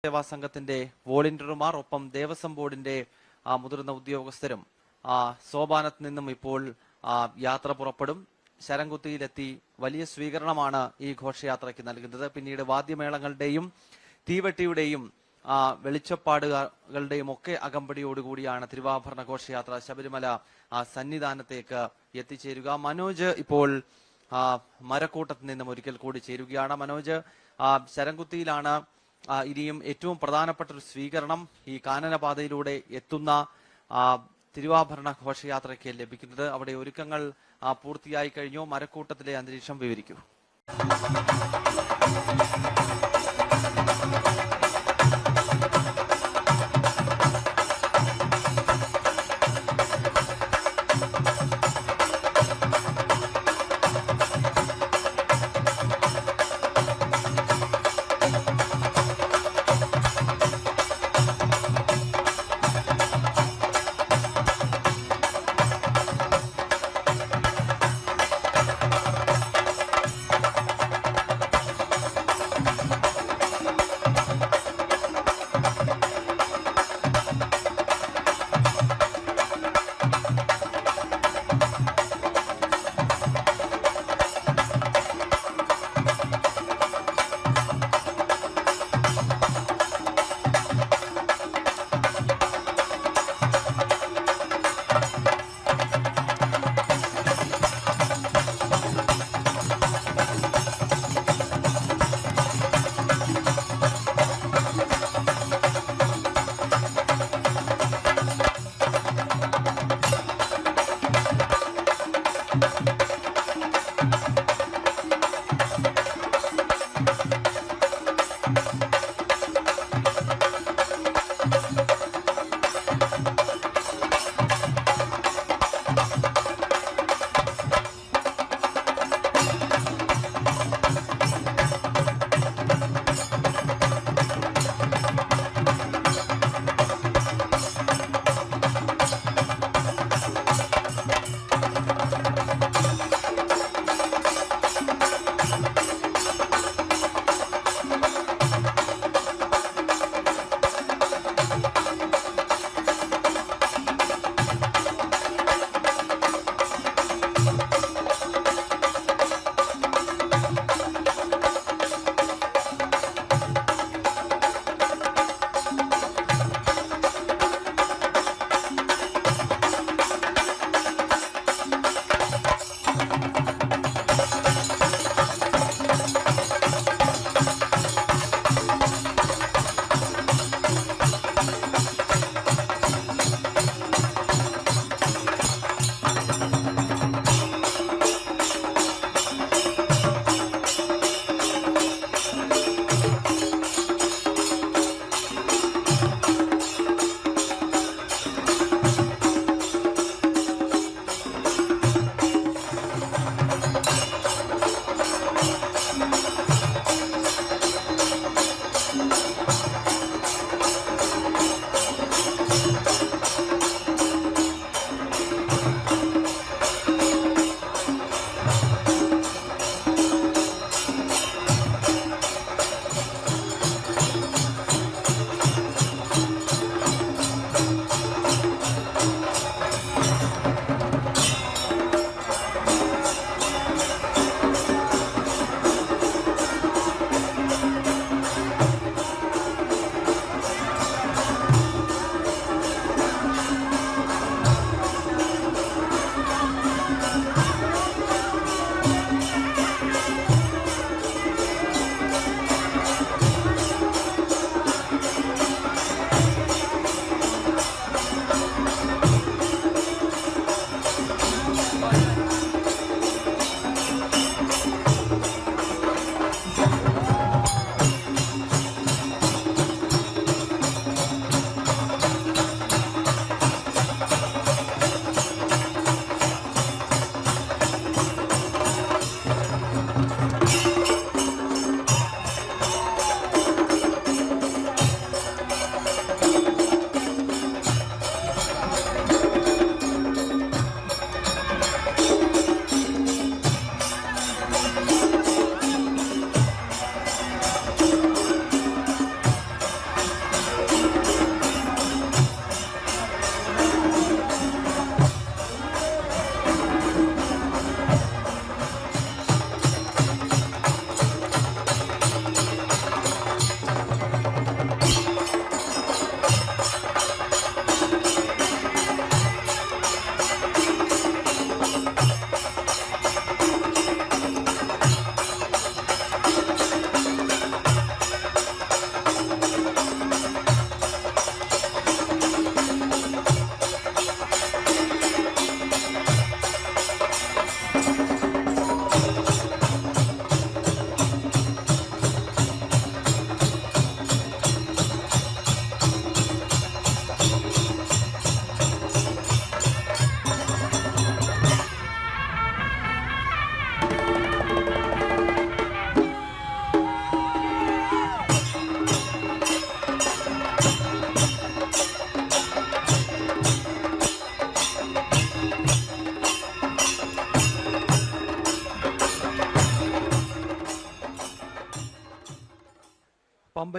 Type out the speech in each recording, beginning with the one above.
സേവാ സംഘത്തിന്റെ വോളണ്ടിയർമാർ ഒപ്പം ദേവസ്വം ബോർഡിന്റെ മുതിർന്ന ഉദ്യോഗസ്ഥരും സോപാനത്ത് നിന്നും ഇപ്പോൾ യാത്ര പുറപ്പെടും. ശരംകുത്തിയിലെത്തി വലിയ സ്വീകരണമാണ് ഈ ഘോഷയാത്രയ്ക്ക് നൽകുന്നത്. പിന്നീട് വാദ്യമേളങ്ങളുടെയും തീവെട്ടിയുടെയും വെളിച്ചപ്പാടുകളുടെയും ഒക്കെ അകമ്പടിയോടുകൂടിയാണ് തിരുവാഭരണ ഘോഷയാത്ര ശബരിമല സന്നിധാനത്തേക്ക് എത്തിച്ചേരുക. മനോജ് ഇപ്പോൾ മരക്കൂട്ടത്ത് നിന്നും ഒരിക്കൽ കൂടി ചേരുകയാണ്. മനോജ്, ശരംകുത്തിയിലാണ് ഇനിയും ഏറ്റവും പ്രധാനപ്പെട്ട ഒരു സ്വീകരണം ഈ കാനനപാതയിലൂടെ എത്തുന്ന തിരുവാഭരണ ഘോഷയാത്രയ്ക്ക് ലഭിക്കുന്നത്. അവിടെ ഒരുക്കങ്ങൾ പൂർത്തിയായി കഴിഞ്ഞു. മരക്കൂട്ടത്തിലെ അന്തരീക്ഷം വിവരിക്കൂ.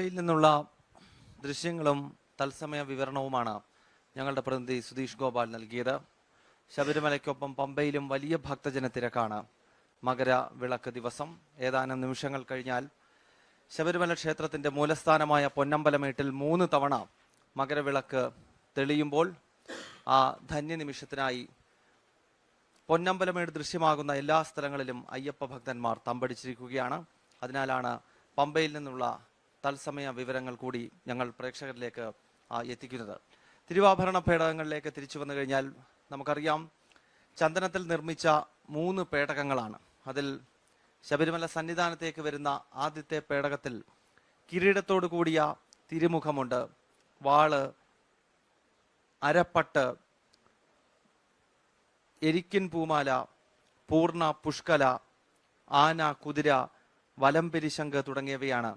പമ്പയിൽ നിന്നുള്ള ദൃശ്യങ്ങളും തത്സമയ വിവരണവുമാണ് ഞങ്ങളുടെ പ്രതിനിധി സുധീഷ് ഗോപാൽ നൽകിയത്. ശബരിമലയ്ക്കൊപ്പം പമ്പയിലും വലിയ ഭക്തജന തിരക്കാണ്. മകരവിളക്ക് ദിവസം ഏതാനും നിമിഷങ്ങൾ കഴിഞ്ഞാൽ ശബരിമല ക്ഷേത്രത്തിന്റെ മൂലസ്ഥാനമായ പൊന്നമ്പലമേട്ടിൽ 3 തവണ മകരവിളക്ക് തെളിയുമ്പോൾ ആ ധന്യനിമിഷത്തിനായി പൊന്നമ്പലമേട് ദൃശ്യമാകുന്ന എല്ലാ സ്ഥലങ്ങളിലും അയ്യപ്പ ഭക്തന്മാർ തമ്പടിച്ചിരിക്കുകയാണ്. അതിനാലാണ് പമ്പയിൽ നിന്നുള്ള തത്സമയ വിവരങ്ങൾ കൂടി ഞങ്ങൾ പ്രേക്ഷകരിലേക്ക് എത്തിക്കുന്നത്. തിരുവാഭരണ പേടകങ്ങളിലേക്ക് തിരിച്ചു വന്നു കഴിഞ്ഞാൽ നമുക്കറിയാം, ചന്ദനത്തിൽ നിർമ്മിച്ച 3 പേടകങ്ങളാണ്. അതിൽ ശബരിമല സന്നിധാനത്തേക്ക് വരുന്ന ആദ്യത്തെ പേടകത്തിൽ കിരീടത്തോടു കൂടിയ തിരുമുഖമുണ്ട്. വാള്, അരപ്പട്ട്, എരിക്കിൻ പൂമാല, പൂർണ്ണ പുഷ്കല, ആന, കുതിര, വലംപെരിശങ്ക് തുടങ്ങിയവയാണ്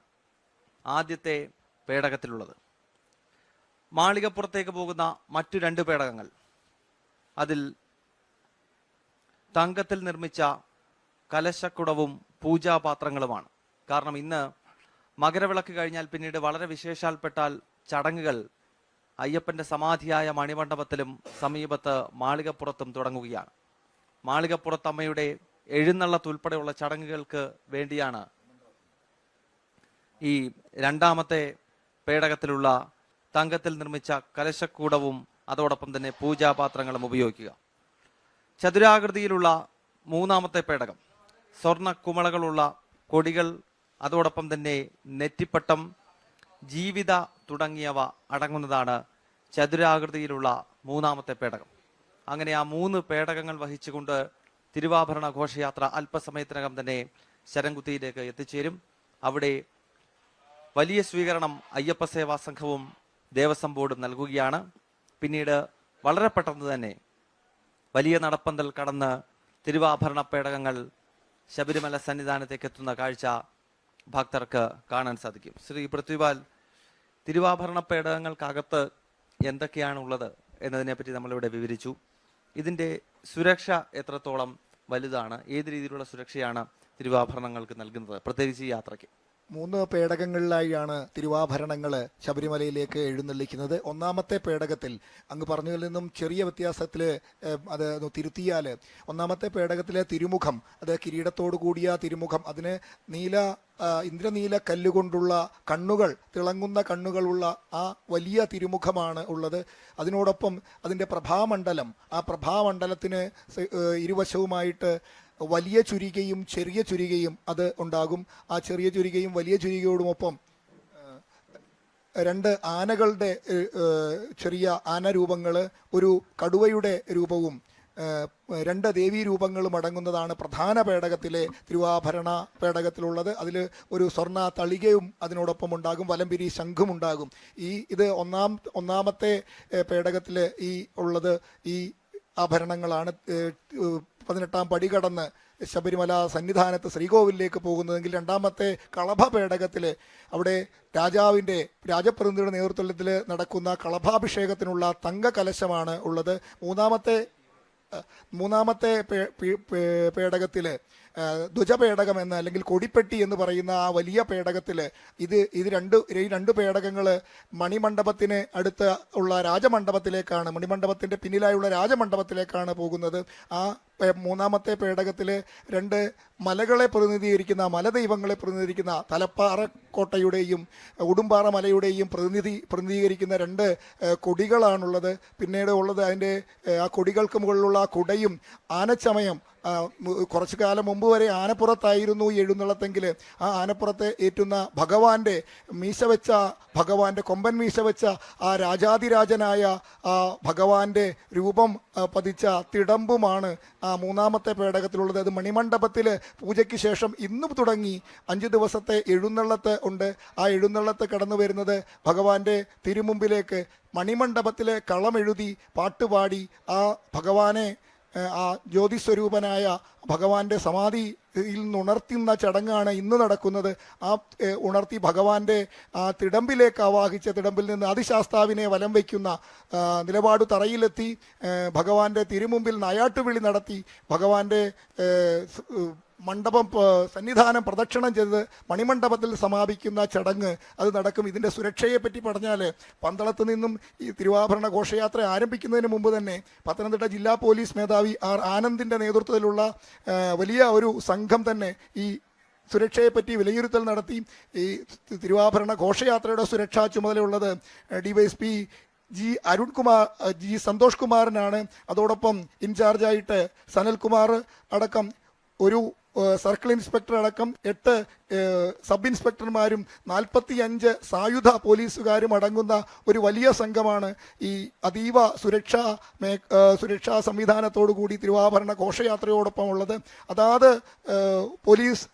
ആദ്യത്തെ പേടകത്തിലുള്ളത്. മാളികപ്പുറത്തേക്ക് പോകുന്ന മറ്റു 2 പേടകങ്ങൾ അതിൽ തങ്കത്തിൽ നിർമ്മിച്ച കലശക്കുടവും പൂജാപാത്രങ്ങളുമാണ്. കാരണം ഇന്ന് മകരവിളക്ക് കഴിഞ്ഞാൽ പിന്നീട് വളരെ വിശേഷാൽപ്പെട്ടാൽ ചടങ്ങുകൾ അയ്യപ്പന്റെ സമാധിയായ മണിമണ്ഡപത്തിലും സമീപത്ത് മാളികപ്പുറത്തും തുടങ്ങുകയാണ്. മാളികപ്പുറത്ത് അമ്മയുടെ എഴുന്നള്ളത്ത് ഉൾപ്പെടെയുള്ള ചടങ്ങുകൾക്ക് വേണ്ടിയാണ് ഈ 2ാമത്തെ പേടകത്തിലുള്ള തങ്കത്തിൽ നിർമ്മിച്ച കലശക്കൂടവും അതോടൊപ്പം തന്നെ പൂജാപാത്രങ്ങളും ഉപയോഗിക്കുക. ചതുരാകൃതിയിലുള്ള 3ാമത്തെ പേടകം സ്വർണ്ണ കുമളകളുള്ള കൊടികൾ, അതോടൊപ്പം തന്നെ നെറ്റിപ്പട്ടം, ജീവിത തുടങ്ങിയവ അടങ്ങുന്നതാണ് ചതുരാകൃതിയിലുള്ള 3ാമത്തെ പേടകം. അങ്ങനെ ആ 3 പേടകങ്ങൾ വഹിച്ചുകൊണ്ട് തിരുവാഭരണ ഘോഷയാത്ര അല്പസമയത്തിനകം തന്നെ ശരംകുത്തിയിലേക്ക് എത്തിച്ചേരും. അവിടെ വലിയ സ്വീകരണം അയ്യപ്പ സേവാ സംഘവും ദേവസ്വം ബോർഡും നൽകുകയാണ്. പിന്നീട് വളരെ പെട്ടെന്ന് തന്നെ വലിയ നടപ്പന്തൽ കടന്ന് തിരുവാഭരണ പേടകങ്ങൾ ശബരിമല സന്നിധാനത്തേക്ക് എത്തുന്ന കാഴ്ച ഭക്തർക്ക് കാണാൻ സാധിക്കും. ശ്രീ പൃഥ്വിപാൽ, തിരുവാഭരണ പേടകങ്ങൾക്കകത്ത് എന്തൊക്കെയാണുള്ളത് എന്നതിനെപ്പറ്റി നമ്മളിവിടെ വിവരിച്ചു. ഇതിന്റെ സുരക്ഷ എത്രത്തോളം വലുതാണ്? ഏത് രീതിയിലുള്ള സുരക്ഷയാണ് തിരുവാഭരണങ്ങൾക്ക് നൽകുന്നത്, പ്രത്യേകിച്ച് ഈ യാത്രയ്ക്ക്? 3 പേടകങ്ങളിലായാണ് തിരുവാഭരണങ്ങൾ ശബരിമലയിലേക്ക് എഴുന്നള്ളിക്കുന്നത്. 1ാമത്തെ പേടകത്തിൽ അങ്ങ് പറഞ്ഞതിൽ നിന്നും ചെറിയ വ്യത്യാസത്തിൽ അത് തിരുത്തിയാൽ 1ാമത്തെ പേടകത്തിലെ തിരുമുഖം, അത് കിരീടത്തോടു കൂടിയ തിരുമുഖം, അതിന് ഇന്ദ്രനീല കല്ലുകൊണ്ടുള്ള കണ്ണുകൾ, തിളങ്ങുന്ന കണ്ണുകളുള്ള ആ വലിയ തിരുമുഖമാണ് ഉള്ളത്. അതിനോടൊപ്പം അതിൻ്റെ പ്രഭാമണ്ഡലം, ആ പ്രഭാമണ്ഡലത്തിന് ഇരുവശവുമായിട്ട് വലിയ ചുരികയും ചെറിയ ചുരികയും അത് ഉണ്ടാകും. ആ ചെറിയ ചുരികയും വലിയ ചുരികയോടുമൊപ്പം 2 ആനകളുടെ ചെറിയ ആന രൂപങ്ങൾ, ഒരു കടുവയുടെ രൂപവും 2 ദേവീ രൂപങ്ങളും അടങ്ങുന്നതാണ് പ്രധാന പേടകത്തിലെ തിരുവാഭരണ പേടകത്തിലുള്ളത്. അതിൽ ഒരു സ്വർണ്ണ തളികയും അതിനോടൊപ്പം ഉണ്ടാകും, വലംപിരി ശംഖും ഉണ്ടാകും. ഇത് ഒന്നാമത്തെ പേടകത്തിൽ ഈ ഉള്ളത് ഈ ആഭരണങ്ങളാണ്. 18ാം പടി കടന്ന് ശബരിമല സന്നിധാനത്ത് ശ്രീകോവിലേക്ക് പോകുന്നതെങ്കിൽ 2ാമത്തെ കളഭ പേടകത്തിൽ അവിടെ രാജപ്രതിനിധിയുടെ നേതൃത്വത്തിൽ നടക്കുന്ന കളഭാഭിഷേകത്തിനുള്ള തങ്ക കലശമാണ് ഉള്ളത്. മൂന്നാമത്തെ പേടകത്തിൽ ധ്വജപേടകം എന്ന്, അല്ലെങ്കിൽ കൊടിപ്പെട്ടി എന്ന് പറയുന്ന ആ വലിയ പേടകത്തിൽ ഈ രണ്ട് പേടകങ്ങൾ മണിമണ്ഡപത്തിന് അടുത്ത് ഉള്ള രാജമണ്ഡപത്തിലേക്കാണ്, മണിമണ്ഡപത്തിന്റെ പിന്നിലായുള്ള രാജമണ്ഡപത്തിലേക്കാണ് പോകുന്നത്. ആ 3ാമത്തെ പേടകത്തിൽ 2 മലകളെ പ്രതിനിധീകരിക്കുന്ന, മലദൈവങ്ങളെ പ്രതിനിധീകരിക്കുന്ന തലപ്പാറ കോട്ടയുടെയും ഉടുമ്പാറ മലയുടെയും പ്രതിനിധീകരിക്കുന്ന 2 കൊടികളാണുള്ളത്. പിന്നീട് ഉള്ളത് അതിൻ്റെ ആ കൊടികൾക്ക് മുകളിലുള്ള ആ കുടയും ആനച്ചമയം. കുറച്ചു കാലം മുമ്പ് വരെ ആനപ്പുറത്തായിരുന്നു ഈ എഴുന്നള്ളത്തെങ്കിൽ ആ ആനപ്പുറത്തെ ഏറ്റുന്ന ഭഗവാന്റെ കൊമ്പൻ മീശ വെച്ച ആ രാജാതിരാജനായ ആ ഭഗവാന്റെ രൂപം പതിച്ച തിടമ്പുമാണ് ആ 3ാമത്തെ പേടകത്തിലുള്ളത്. അത് മണിമണ്ഡപത്തിൽ പൂജയ്ക്ക് ശേഷം ഇന്നും തുടങ്ങി 5 ദിവസത്തെ എഴുന്നള്ളത്ത് ഉണ്ട്. ആ എഴുന്നള്ളത്ത് കടന്നു വരുന്നത് ഭഗവാന്റെ തിരുമുമ്പിലേക്ക് മണിമണ്ഡപത്തിലെ കളമെഴുതി പാട്ടുപാടി ആ ഭഗവാനെ, ആ ജ്യോതിസ്വരൂപനായ ഭഗവാന്റെ സമാധിയിൽ നിന്നുണർത്തുന്ന ചടങ്ങാണ് ഇന്ന് നടക്കുന്നത്. ആ ഉണർത്തി ഭഗവാന്റെ ആ തിടമ്പിലേക്ക് ആവാഹിച്ച തിടമ്പിൽ നിന്ന് അതിശാസ്താവിനെ വലം വയ്ക്കുന്ന നിലപാട് തറയിലെത്തി ഭഗവാന്റെ തിരുമുമ്പിൽ നായാട്ടുവിളി നടത്തി ഭഗവാന്റെ മണ്ഡപം സന്നിധാനം പ്രദക്ഷിണം ചെയ്ത് മണിമണ്ഡപത്തിൽ സമാപിക്കുന്ന ചടങ്ങ് അത് നടക്കും. ഇതിൻ്റെ സുരക്ഷയെ പറ്റി പറഞ്ഞാൽ പന്തളത്ത് നിന്നും ഈ തിരുവാഭരണ ഘോഷയാത്ര ആരംഭിക്കുന്നതിന് മുമ്പ് തന്നെ പത്തനംതിട്ട ജില്ലാ പോലീസ് മേധാവി ആർ ആനന്ദിൻ്റെ നേതൃത്വത്തിലുള്ള വലിയ ഒരു സംഘം തന്നെ ഈ സുരക്ഷയെപ്പറ്റി വിലയിരുത്തൽ നടത്തി. ഈ തിരുവാഭരണ ഘോഷയാത്രയുടെ സുരക്ഷാ ചുമതലയുള്ളത് ഡിവൈഎസ്പി ജി സന്തോഷ് കുമാറിനാണ്. അതോടൊപ്പം ഇൻചാർജായിട്ട് സനൽകുമാർ അടക്കം ഒരു സർക്കിൾ ഇൻസ്പെക്ടർ അടക്കം 8 സബ് ഇൻസ്പെക്ടർമാരും 45 സായുധ പോലീസുകാരും അടങ്ങുന്ന ഒരു വലിയ സംഘമാണ് ഈ അതീവ സുരക്ഷാ സംവിധാനത്തോടുകൂടി തിരുവാഭരണ ഘോഷയാത്രയോടൊപ്പം ഉള്ളത്. അതാത് പോലീസ്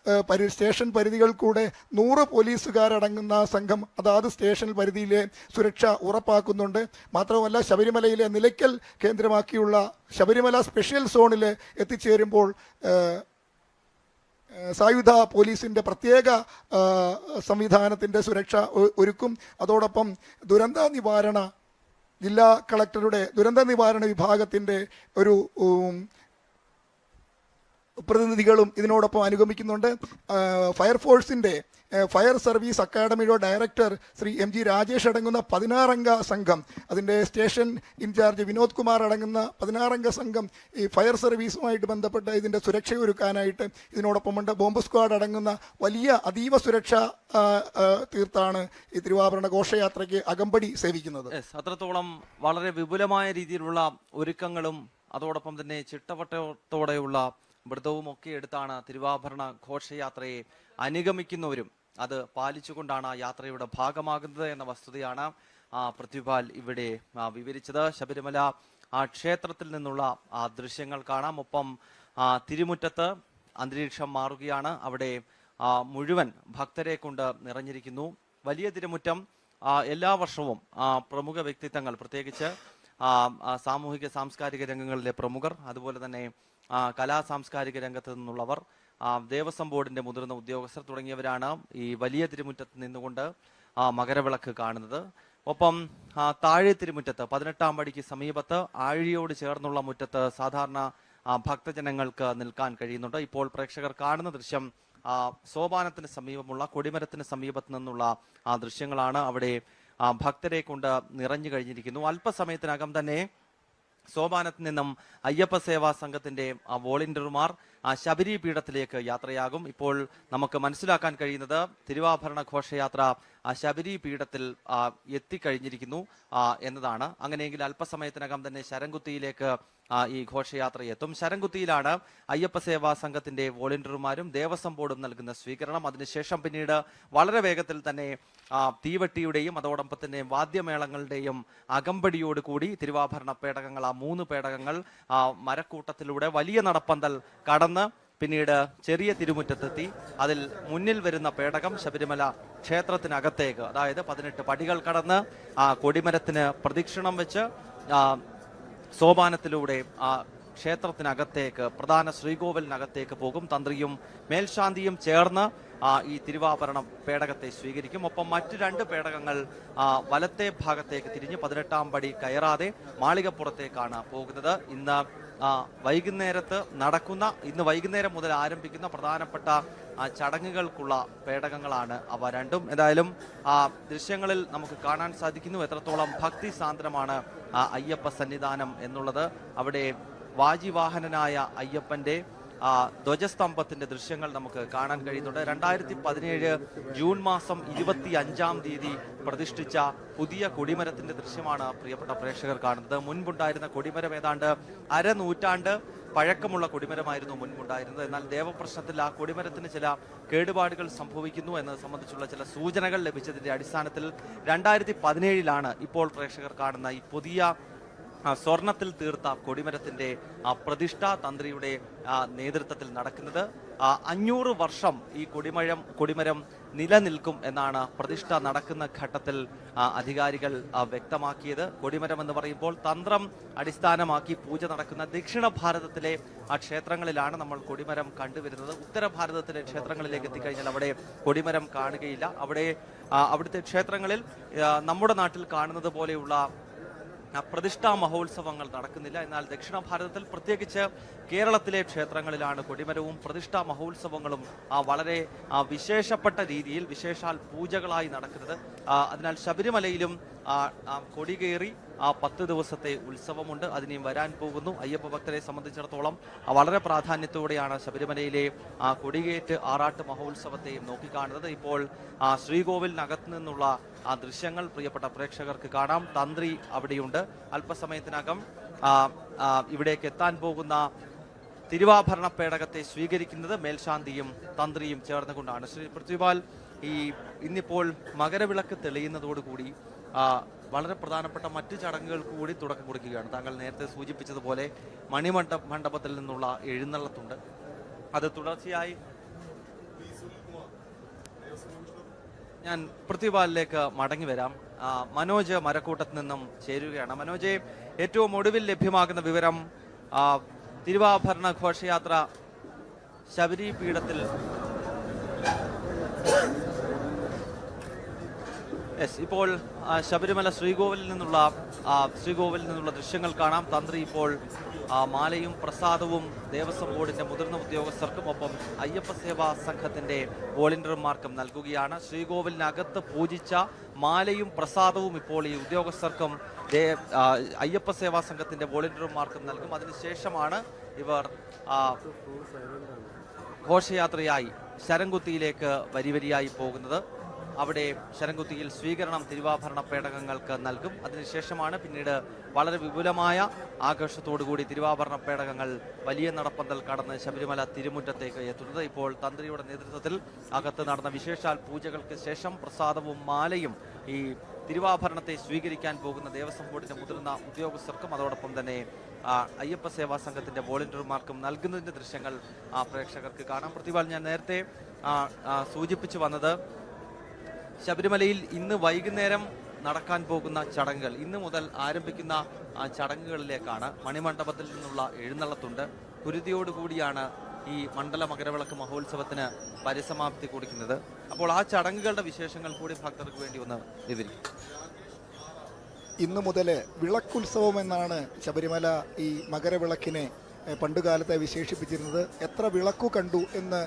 സ്റ്റേഷൻ പരിധികൾക്കൂടെ 100 പോലീസുകാരടങ്ങുന്ന സംഘം അതാത് സ്റ്റേഷൻ പരിധിയിലെ സുരക്ഷ ഉറപ്പാക്കുന്നുണ്ട്. മാത്രമല്ല ശബരിമലയിലെ നിലയ്ക്കൽ കേന്ദ്രമാക്കിയുള്ള ശബരിമല സ്പെഷ്യൽ സോണിൽ എത്തിച്ചേരുമ്പോൾ സായുധ പോലീസിൻ്റെ പ്രത്യേക സംവിധാനത്തിൻ്റെ സുരക്ഷ ഒരുക്കും. അതോടൊപ്പം ജില്ലാ കളക്ടറുടെ ദുരന്ത നിവാരണ വിഭാഗത്തിൻ്റെ ഒരു പ്രതിനിധികളും ഇതിനോടൊപ്പം അനുഗമിക്കുന്നുണ്ട്. ഫയർഫോഴ്സിൻ്റെ ഫയർ സർവീസ് അക്കാഡമിയുടെ ഡയറക്ടർ ശ്രീ MG രാജേഷ് അടങ്ങുന്ന 16-അംഗ സംഘം, അതിൻ്റെ സ്റ്റേഷൻ ഇൻചാർജ് വിനോദ് കുമാർ അടങ്ങുന്ന 16-അംഗ സംഘം ഈ ഫയർ സർവീസുമായിട്ട് ബന്ധപ്പെട്ട് ഇതിൻ്റെ സുരക്ഷയൊരുക്കാനായിട്ട് ഇതിനോടൊപ്പമുണ്ട്. ബോംബ് സ്ക്വാഡ് അടങ്ങുന്ന വലിയ അതീവ സുരക്ഷ തീർത്താണ് ഈ തിരുവാഭരണ ഘോഷയാത്രയ്ക്ക് അകമ്പടി സേവിക്കുന്നത്. അത്രത്തോളം വളരെ വിപുലമായ രീതിയിലുള്ള ഒരുക്കങ്ങളും അതോടൊപ്പം തന്നെ ചിട്ടവട്ടത്തോടെയുള്ള വ്രതവും ഒക്കെ എടുത്താണ് തിരുവാഭരണ ഘോഷയാത്രയെ അനുഗമിക്കുന്നവരും അത് പാലിച്ചുകൊണ്ടാണ് യാത്രയുടെ ഭാഗമാകുന്നത് എന്ന വസ്തുതയാണ് പൃഥ്വിപാൽ ഇവിടെ വിവരിച്ചത്. ശബരിമല ക്ഷേത്രത്തിൽ നിന്നുള്ള ദൃശ്യങ്ങൾ കാണാം. ഒപ്പം തിരുമുറ്റത്ത് അന്തരീക്ഷം മാറുകയാണ്. അവിടെ മുഴുവൻ ഭക്തരെ കൊണ്ട് നിറഞ്ഞിരിക്കുന്നു. വലിയ തിരുമുറ്റം എല്ലാ വർഷവും പ്രമുഖ വ്യക്തിത്വങ്ങൾ, പ്രത്യേകിച്ച് സാമൂഹിക സാംസ്കാരിക രംഗങ്ങളിലെ പ്രമുഖർ, അതുപോലെ തന്നെ കലാ സാംസ്കാരിക രംഗത്ത് നിന്നുള്ളവർ, ദേവസ്വം ബോർഡിന്റെ മുതിർന്ന ഉദ്യോഗസ്ഥർ തുടങ്ങിയവരാണ് ഈ വലിയ തിരുമുറ്റത്ത് നിന്നുകൊണ്ട് മകരവിളക്ക് കാണുന്നത്. ഒപ്പം താഴെ തിരുമുറ്റത്ത് 18-ാം പടിക്ക് സമീപത്ത് ആഴിയോട് ചേർന്നുള്ള മുറ്റത്ത് സാധാരണ ഭക്തജനങ്ങൾക്ക് നിൽക്കാൻ കഴിയുന്നുണ്ട്. ഇപ്പോൾ പ്രേക്ഷകർ കാണുന്ന ദൃശ്യം സോപാനത്തിന് സമീപമുള്ള കൊടിമരത്തിന് സമീപത്ത് നിന്നുള്ള ദൃശ്യങ്ങളാണ്. അവിടെ ഭക്തരെ കൊണ്ട് നിറഞ്ഞു കഴിഞ്ഞിരിക്കുന്നു. അല്പസമയത്തിനകം തന്നെ സോപാനത്ത് നിന്നും അയ്യപ്പ സേവാ സംഘത്തിന്റെ വോളണ്ടിയർമാർ ശബരി പീഠത്തിലേക്ക് യാത്രയാകും. ഇപ്പോൾ നമുക്ക് മനസ്സിലാക്കാൻ കഴിയുന്നത് തിരുവാഭരണ ഘോഷയാത്ര ശബരി പീഠത്തിൽ എത്തിക്കഴിഞ്ഞിരിക്കുന്നു എന്നതാണ്. അങ്ങനെയെങ്കിൽ അല്പസമയത്തിനകം തന്നെ ശരംകുത്തിയിലേക്ക് ഈ ഘോഷയാത്ര എത്തും. ശരംകുത്തിയിലാണ് അയ്യപ്പ സേവാ സംഘത്തിന്റെ വോളണ്ടിയർമാരും ദേവസ്വം ബോർഡും നൽകുന്ന സ്വീകരണം. അതിനുശേഷം പിന്നീട് വളരെ വേഗത്തിൽ തന്നെ തീവട്ടിയുടെയും അതോടൊപ്പം തന്നെ വാദ്യമേളങ്ങളുടെയും അകമ്പടിയോട് കൂടി തിരുവാഭരണ പേടകങ്ങൾ, 3 പേടകങ്ങൾ മരക്കൂട്ടത്തിലൂടെ വലിയ നടപ്പന്തൽ കടന്ന് പിന്നീട് ചെറിയ തിരുമുറ്റത്തെത്തി അതിൽ മുന്നിൽ വരുന്ന പേടകം ശബരിമല ക്ഷേത്രത്തിനകത്തേക്ക്, അതായത് 18 പടികൾ കടന്ന് കൊടിമരത്തിന് പ്രദക്ഷിണം വെച്ച് സോപാനത്തിലൂടെ ക്ഷേത്രത്തിനകത്തേക്ക്, പ്രധാന ശ്രീകോവിലിനകത്തേക്ക് പോകും. തന്ത്രിയും മേൽശാന്തിയും ചേർന്ന് ഈ തിരുവാഭരണ പേടകത്തെ സ്വീകരിക്കും. ഒപ്പം മറ്റു 2 പേടകങ്ങൾ വലത്തെ ഭാഗത്തേക്ക് തിരിഞ്ഞ് 18-ാം പടി കയറാതെ മാളികപ്പുറത്തേക്കാണ് പോകുന്നത്. ഇന്ന് വൈകുന്നേരം മുതൽ ആരംഭിക്കുന്ന പ്രധാനപ്പെട്ട ചടങ്ങുകൾക്കുള്ള പേടകങ്ങളാണ് അവ രണ്ടും. എന്തായാലും ദൃശ്യങ്ങളിൽ നമുക്ക് കാണാൻ സാധിക്കുന്നു എത്രത്തോളം ഭക്തി സാന്ദ്രമാണ് അയ്യപ്പ സന്നിധാനം എന്നുള്ളത്. അവിടെ വാജിവാഹനനായ അയ്യപ്പന്റെ ധ്വജസ്തംഭത്തിന്റെ ദൃശ്യങ്ങൾ നമുക്ക് കാണാൻ കഴിയുന്നുണ്ട്. 2017 ജൂൺ മാസം 25-ാം തീയതി പ്രതിഷ്ഠിച്ച പുതിയ കൊടിമരത്തിന്റെ ദൃശ്യമാണ് പ്രിയപ്പെട്ട പ്രേക്ഷകർ കാണുന്നത്. മുൻപുണ്ടായിരുന്ന കൊടിമരം ഏതാണ്ട് അരനൂറ്റാണ്ട് പഴക്കമുള്ള കൊടിമരമായിരുന്നു മുൻപുണ്ടായിരുന്നത്. എന്നാൽ ദേവപ്രശ്നത്തിൽ ആ കൊടിമരത്തിന് ചില കേടുപാടുകൾ സംഭവിക്കുന്നു എന്നത് സംബന്ധിച്ചുള്ള ചില സൂചനകൾ ലഭിച്ചതിന്റെ അടിസ്ഥാനത്തിൽ 2017-ലാണ് ഇപ്പോൾ പ്രേക്ഷകർ കാണുന്ന ഈ പുതിയ സ്വർണത്തിൽ തീർത്ത കൊടിമരത്തിന്റെ പ്രതിഷ്ഠ തന്ത്രിയുടെ നേതൃത്വത്തിൽ നടക്കുന്നത്. 500 വർഷം ഈ കൊടിമരം നിലനിൽക്കും എന്നാണ് പ്രതിഷ്ഠ നടക്കുന്ന ഘട്ടത്തിൽ അധികാരികൾ വ്യക്തമാക്കിയത്. കൊടിമരം എന്ന് പറയുമ്പോൾ തന്ത്രം അടിസ്ഥാനമാക്കി പൂജ നടക്കുന്ന ദക്ഷിണ ഭാരതത്തിലെ ക്ഷേത്രങ്ങളിലാണ് നമ്മൾ കൊടിമരം കണ്ടുവരുന്നത്. ഉത്തര ഭാരതത്തിലെ ക്ഷേത്രങ്ങളിലേക്ക് എത്തിക്കഴിഞ്ഞാൽ അവിടെ കൊടിമരം കാണുകയില്ല. അവിടുത്തെ ക്ഷേത്രങ്ങളിൽ നമ്മുടെ നാട്ടിൽ കാണുന്നത് പോലെയുള്ള പ്രതിഷ്ഠാ മഹോത്സവങ്ങൾ നടക്കുന്നില്ല. എന്നാൽ ദക്ഷിണ ഭാരതത്തിൽ പ്രത്യേകിച്ച് കേരളത്തിലെ ക്ഷേത്രങ്ങളിലാണ് കൊടിമരവും പ്രതിഷ്ഠാ മഹോത്സവങ്ങളും വളരെ വിശേഷപ്പെട്ട രീതിയിൽ വിശേഷാൽ പൂജകളായി നടക്കുന്നത്. അതിനാൽ ശബരിമലയിലും കൊടികേറി 10 ദിവസത്തെ ഉത്സവമുണ്ട്. അതിനെയും വരാൻ പോകുന്നു. അയ്യപ്പ ഭക്തരെ സംബന്ധിച്ചിടത്തോളം വളരെ പ്രാധാന്യത്തോടെയാണ് ശബരിമലയിലെ കൊടികേറ്റ് ആറാട്ട് മഹോത്സവത്തെയും നോക്കിക്കാണുന്നത്. ഇപ്പോൾ ശ്രീകോവിലിനകത്ത് നിന്നുള്ള ദൃശ്യങ്ങൾ പ്രിയപ്പെട്ട പ്രേക്ഷകർക്ക് കാണാം. തന്ത്രി അവിടെയുണ്ട്. അല്പസമയത്തിനകം ഇവിടേക്ക് എത്താൻ പോകുന്ന തിരുവാഭരണ പേടകത്തെ സ്വീകരിക്കുന്നത് മേൽശാന്തിയും തന്ത്രിയും ചേർന്നുകൊണ്ടാണ്. ശ്രീ പൃഥ്വിപാൽ, ഇന്നിപ്പോൾ മകരവിളക്ക് തെളിയുന്നതോടുകൂടി വളരെ പ്രധാനപ്പെട്ട മറ്റു ചടങ്ങുകൾക്ക് കൂടി തുടക്കം കുറിക്കുകയാണ്. താങ്കൾ നേരത്തെ സൂചിപ്പിച്ചതുപോലെ മണിമണ്ഡപത്തിൽ നിന്നുള്ള എഴുന്നള്ളത്തുണ്ട്. അത് തുടർച്ചയായി ഞാൻ പൃഥ്വിപാലിലേക്ക് മടങ്ങി വരാം. മനോജ് മരക്കൂട്ടത്ത് നിന്നും ചേരുകയാണ്. മനോജെ, ഏറ്റവും ഒടുവിൽ ലഭ്യമാകുന്ന വിവരം തിരുവാഭരണ ഘോഷയാത്ര ശബരി പീഠത്തിൽ ഇപ്പോൾ ശബരിമല ശ്രീകോവിലിൽ നിന്നുള്ള ദൃശ്യങ്ങൾ കാണാം. തന്ത്രി ഇപ്പോൾ മാലയും പ്രസാദവും ദേവസ്വം ബോർഡിന്റെ മുതിർന്ന ഉദ്യോഗസ്ഥർക്കും ഒപ്പം അയ്യപ്പ സേവാ സംഘത്തിന്റെ വോളണ്ടിയർമാർക്കും നൽകുകയാണ്. ശ്രീകോവിലിനകത്ത് പൂജിച്ച മാലയും പ്രസാദവും ഇപ്പോൾ ഈ ഉദ്യോഗസ്ഥർക്കും അയ്യപ്പ സേവാ സംഘത്തിന്റെ വോളണ്ടിയർമാർക്കും നൽകും. അതിനുശേഷമാണ് ഇവർ ഘോഷയാത്രയായി ശരംകുത്തിയിലേക്ക് വരിവരിയായി പോകുന്നത്. അവിടെ ശരംകുത്തിയിൽ സ്വീകരണം തിരുവാഭരണ പേടകങ്ങൾക്ക് നൽകും. അതിനുശേഷമാണ് പിന്നീട് വളരെ വിപുലമായ ആഘോഷത്തോടുകൂടി തിരുവാഭരണ പേടകങ്ങൾ വലിയ നടപ്പന്തൽ കടന്ന് ശബരിമല തിരുമുറ്റത്തേക്ക് എത്തുന്നത്. ഇപ്പോൾ തന്ത്രിയുടെ നേതൃത്വത്തിൽ അകത്ത് നടന്ന വിശേഷാൽ പൂജകൾക്ക് ശേഷം പ്രസാദവും മാലയും ഈ തിരുവാഭരണത്തെ സ്വീകരിക്കാൻ പോകുന്ന ദേവസ്വം ബോർഡിന്റെ മുതിർന്ന ഉദ്യോഗസ്ഥർക്കും അതോടൊപ്പം തന്നെ അയ്യപ്പ സേവാ സംഘത്തിന്റെ വോളണ്ടിയർമാർക്കും നൽകുന്നതിന്റെ ദൃശ്യങ്ങൾ പ്രേക്ഷകർക്ക് കാണാം. പൃഥ്വിപാൽ, ഞാൻ നേരത്തെ സൂചിപ്പിച്ചു വന്നത് ശബരിമലയിൽ ഇന്ന് വൈകുന്നേരം നടക്കാൻ പോകുന്ന ചടങ്ങുകൾ, ഇന്ന് മുതൽ ആരംഭിക്കുന്ന ചടങ്ങുകളിലേക്കാണ്. മണിമണ്ഡപത്തിൽ നിന്നുള്ള എഴുന്നള്ളത്തുണ്ട്. കുരുതിയോടുകൂടിയാണ് ഈ മണ്ഡല മകരവിളക്ക് മഹോത്സവത്തിന് പരിസമാപ്തി കുറിക്കുന്നത്. അപ്പോൾ ആ ചടങ്ങുകളുടെ വിശേഷങ്ങൾ കൂടി ഭക്തർക്ക് വേണ്ടി ഒന്ന് വിവരിക്കും. ഇന്നു മുതൽ വിളക്കുത്സവം എന്നാണ് ശബരിമല ഈ മകരവിളക്കിനെ പണ്ടുകാലത്തെ വിശേഷിപ്പിച്ചിരുന്നത്. എത്ര വിളക്കു കണ്ടു എന്ന്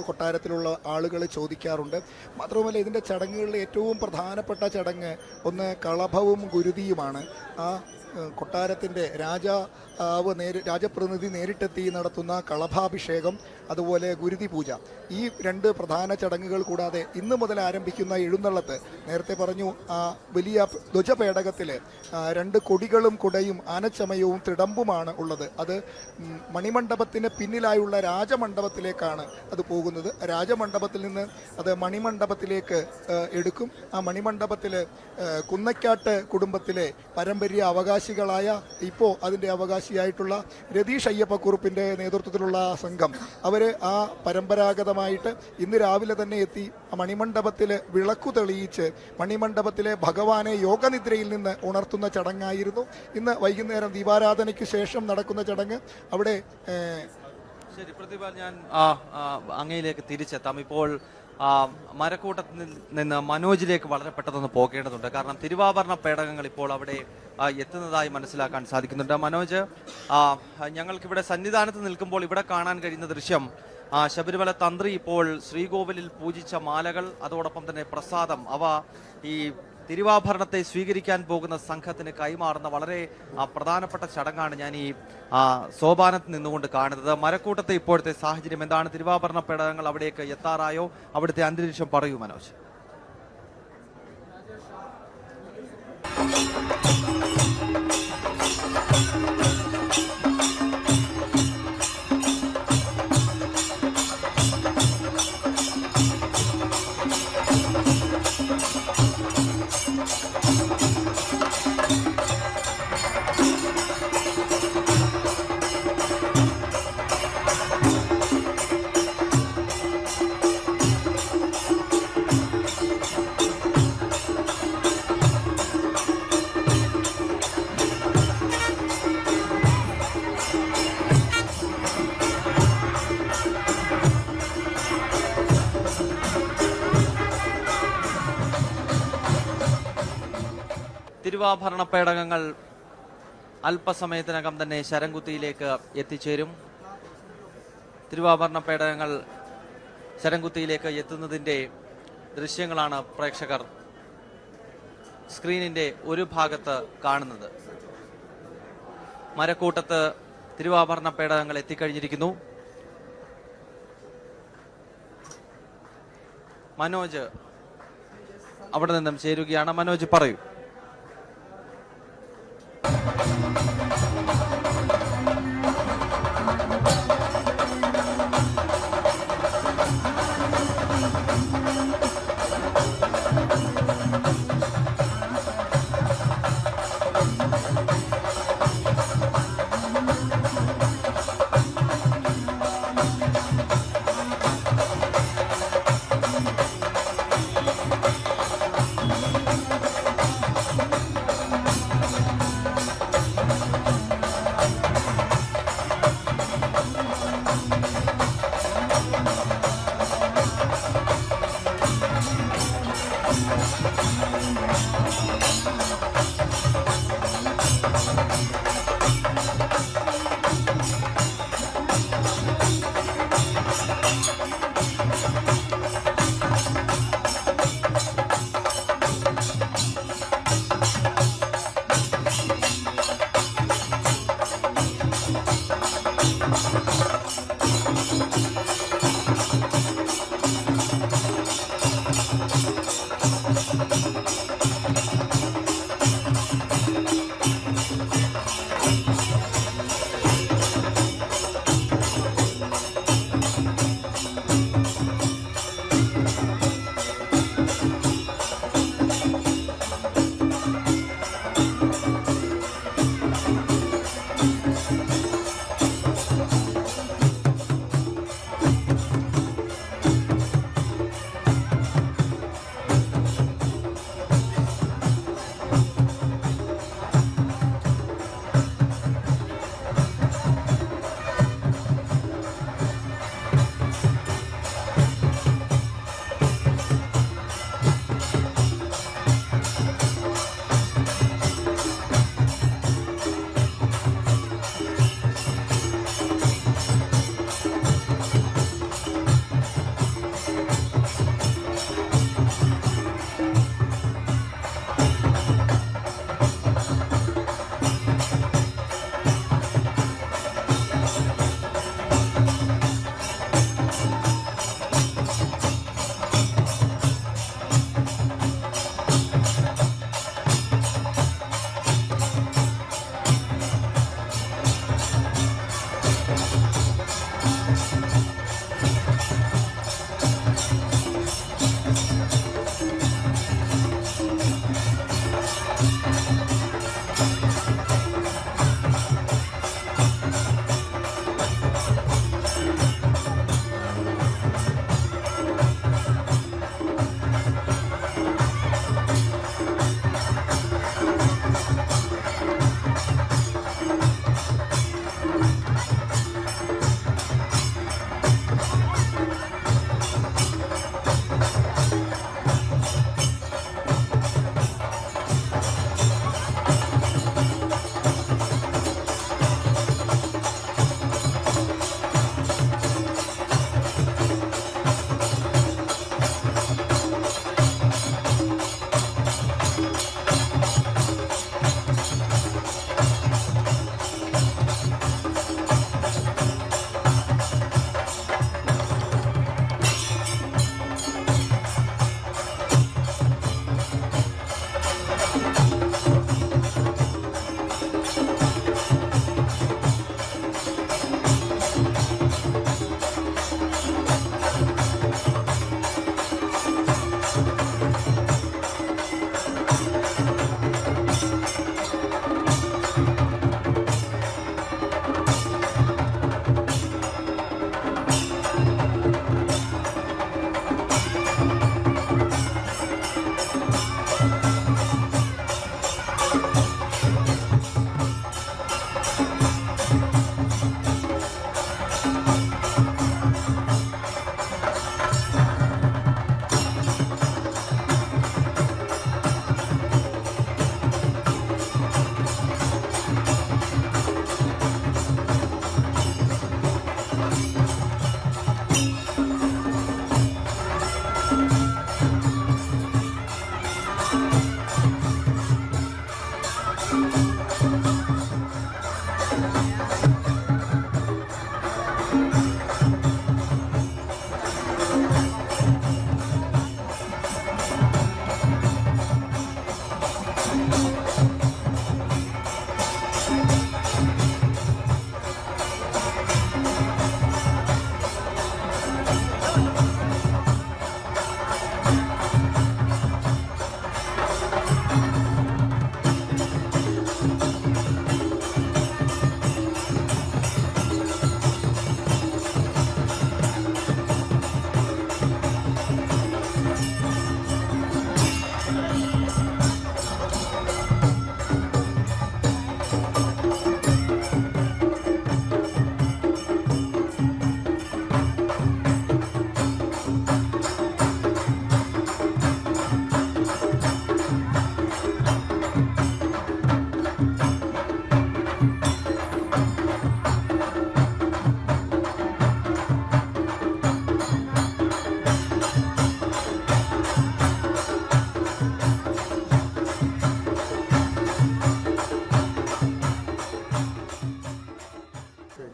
കൊട്ടാരത്തിലുള്ള ആളുകൾ ചോദിക്കാറുണ്ട്. മാത്രവുമല്ല, ഇതിൻ്റെ ചടങ്ങുകളിൽ ഏറ്റവും പ്രധാനപ്പെട്ട ചടങ്ങ് ഒന്ന് കളഭവും ഗുരുതിയുമാണ്. ആ കൊട്ടാരത്തിൻ്റെ രാജപ്രതിനിധി നേരിട്ടെത്തി നടത്തുന്ന കളഭാഭിഷേകം, അതുപോലെ ഗുരുതി പൂജ, ഈ 2 പ്രധാന ചടങ്ങുകൾ കൂടാതെ ഇന്ന് മുതൽ ആരംഭിക്കുന്ന എഴുന്നള്ളത്ത്, നേരത്തെ പറഞ്ഞു ആ വലിയ ധ്വജപേടകത്തിൽ 2 കൊടികളും കുടയും ആനച്ചമയവും തിടമ്പുമാണ് ഉള്ളത്. അത് മണിമണ്ഡപത്തിന് പിന്നിലായുള്ള രാജമണ്ഡപത്തിലേക്കാണ് അത് പോകുന്നത്. രാജമണ്ഡപത്തിൽ നിന്ന് അത് മണിമണ്ഡപത്തിലേക്ക് എടുക്കും. ആ മണിമണ്ഡപത്തിൽ കുന്നക്കാട്ട് കുടുംബത്തിലെ പാരമ്പര്യ അവകാശികളായ, ഇപ്പോൾ അതിൻ്റെ അവകാശിയായിട്ടുള്ള രതീഷ് അയ്യപ്പക്കുറുപ്പിൻ്റെ നേതൃത്വത്തിലുള്ള സംഘം, അവർ ആ പരമ്പരാഗതമായിട്ട് ഇന്ന് രാവിലെ തന്നെ എത്തി മണിമണ്ഡപത്തിൽ വിളക്കു തെളിയിച്ച് മണിമണ്ഡപത്തിലെ ഭഗവാനെ യോഗനിദ്രയിൽ നിന്ന് ഉണർത്തുന്ന ചടങ്ങായിരുന്നു. ഇന്ന് വൈകുന്നേരം ദീപാരാധനയ്ക്ക് ശേഷം നടക്കുന്ന ചടങ്ങ്. അവിടെ ശരി പ്രതിഭ, ഞാൻ അങ്ങയിലേക്ക് തിരിച്ചെത്താം. ഇപ്പോൾ മരക്കൂട്ടത്തിൽ നിന്ന് മനോജിലേക്ക് വളരെ പെട്ടെന്ന് പോകേണ്ടതുണ്ട്. കാരണം തിരുവാഭരണ പേടകങ്ങൾ ഇപ്പോൾ അവിടെ എത്തുന്നതായി മനസ്സിലാക്കാൻ സാധിക്കുന്നുണ്ട്. മനോജ്, ഞങ്ങൾക്കിവിടെ സന്നിധാനത്ത് നിൽക്കുമ്പോൾ ഇവിടെ കാണാൻ കഴിയുന്ന ദൃശ്യം, ശബരിമല തന്ത്രി ഇപ്പോൾ ശ്രീകോവിലിൽ പൂജിച്ച മാലകൾ, അതോടൊപ്പം തന്നെ പ്രസാദം, അവ ഈ തിരുവാഭരണത്തെ സ്വീകരിക്കാൻ പോകുന്ന സംഘത്തിന് കൈമാറുന്ന വളരെ പ്രധാനപ്പെട്ട ചടങ്ങാണ് ഞാൻ ഈ സോപാനത്ത് നിന്നുകൊണ്ട് കാണുന്നത്. മരക്കൂട്ടത്തെ ഇപ്പോഴത്തെ സാഹചര്യം എന്താണ്? തിരുവാഭരണ പേടകങ്ങൾ അവിടേക്ക് എത്താറായോ? അവിടുത്തെ അന്തരീക്ഷം പറയൂ മനോജ്. തിരുവാഭരണ പേടകങ്ങൾ അല്പസമയത്തിനകം തന്നെ ശരംകുത്തിയിലേക്ക് എത്തിച്ചേരും. തിരുവാഭരണ പേടകങ്ങൾ ശരംകുത്തിയിലേക്ക് എത്തുന്നതിന്റെ ദൃശ്യങ്ങളാണ് പ്രേക്ഷകർ സ്ക്രീനിന്റെ ഒരു ഭാഗത്ത് കാണുന്നത്. മരക്കൂട്ടത്ത് തിരുവാഭരണ പേടകങ്ങൾ എത്തിക്കഴിഞ്ഞിരിക്കുന്നു. മനോജ് അവിടെ നിന്നും ചേരുകയാണ്. മനോജ് പറയൂ.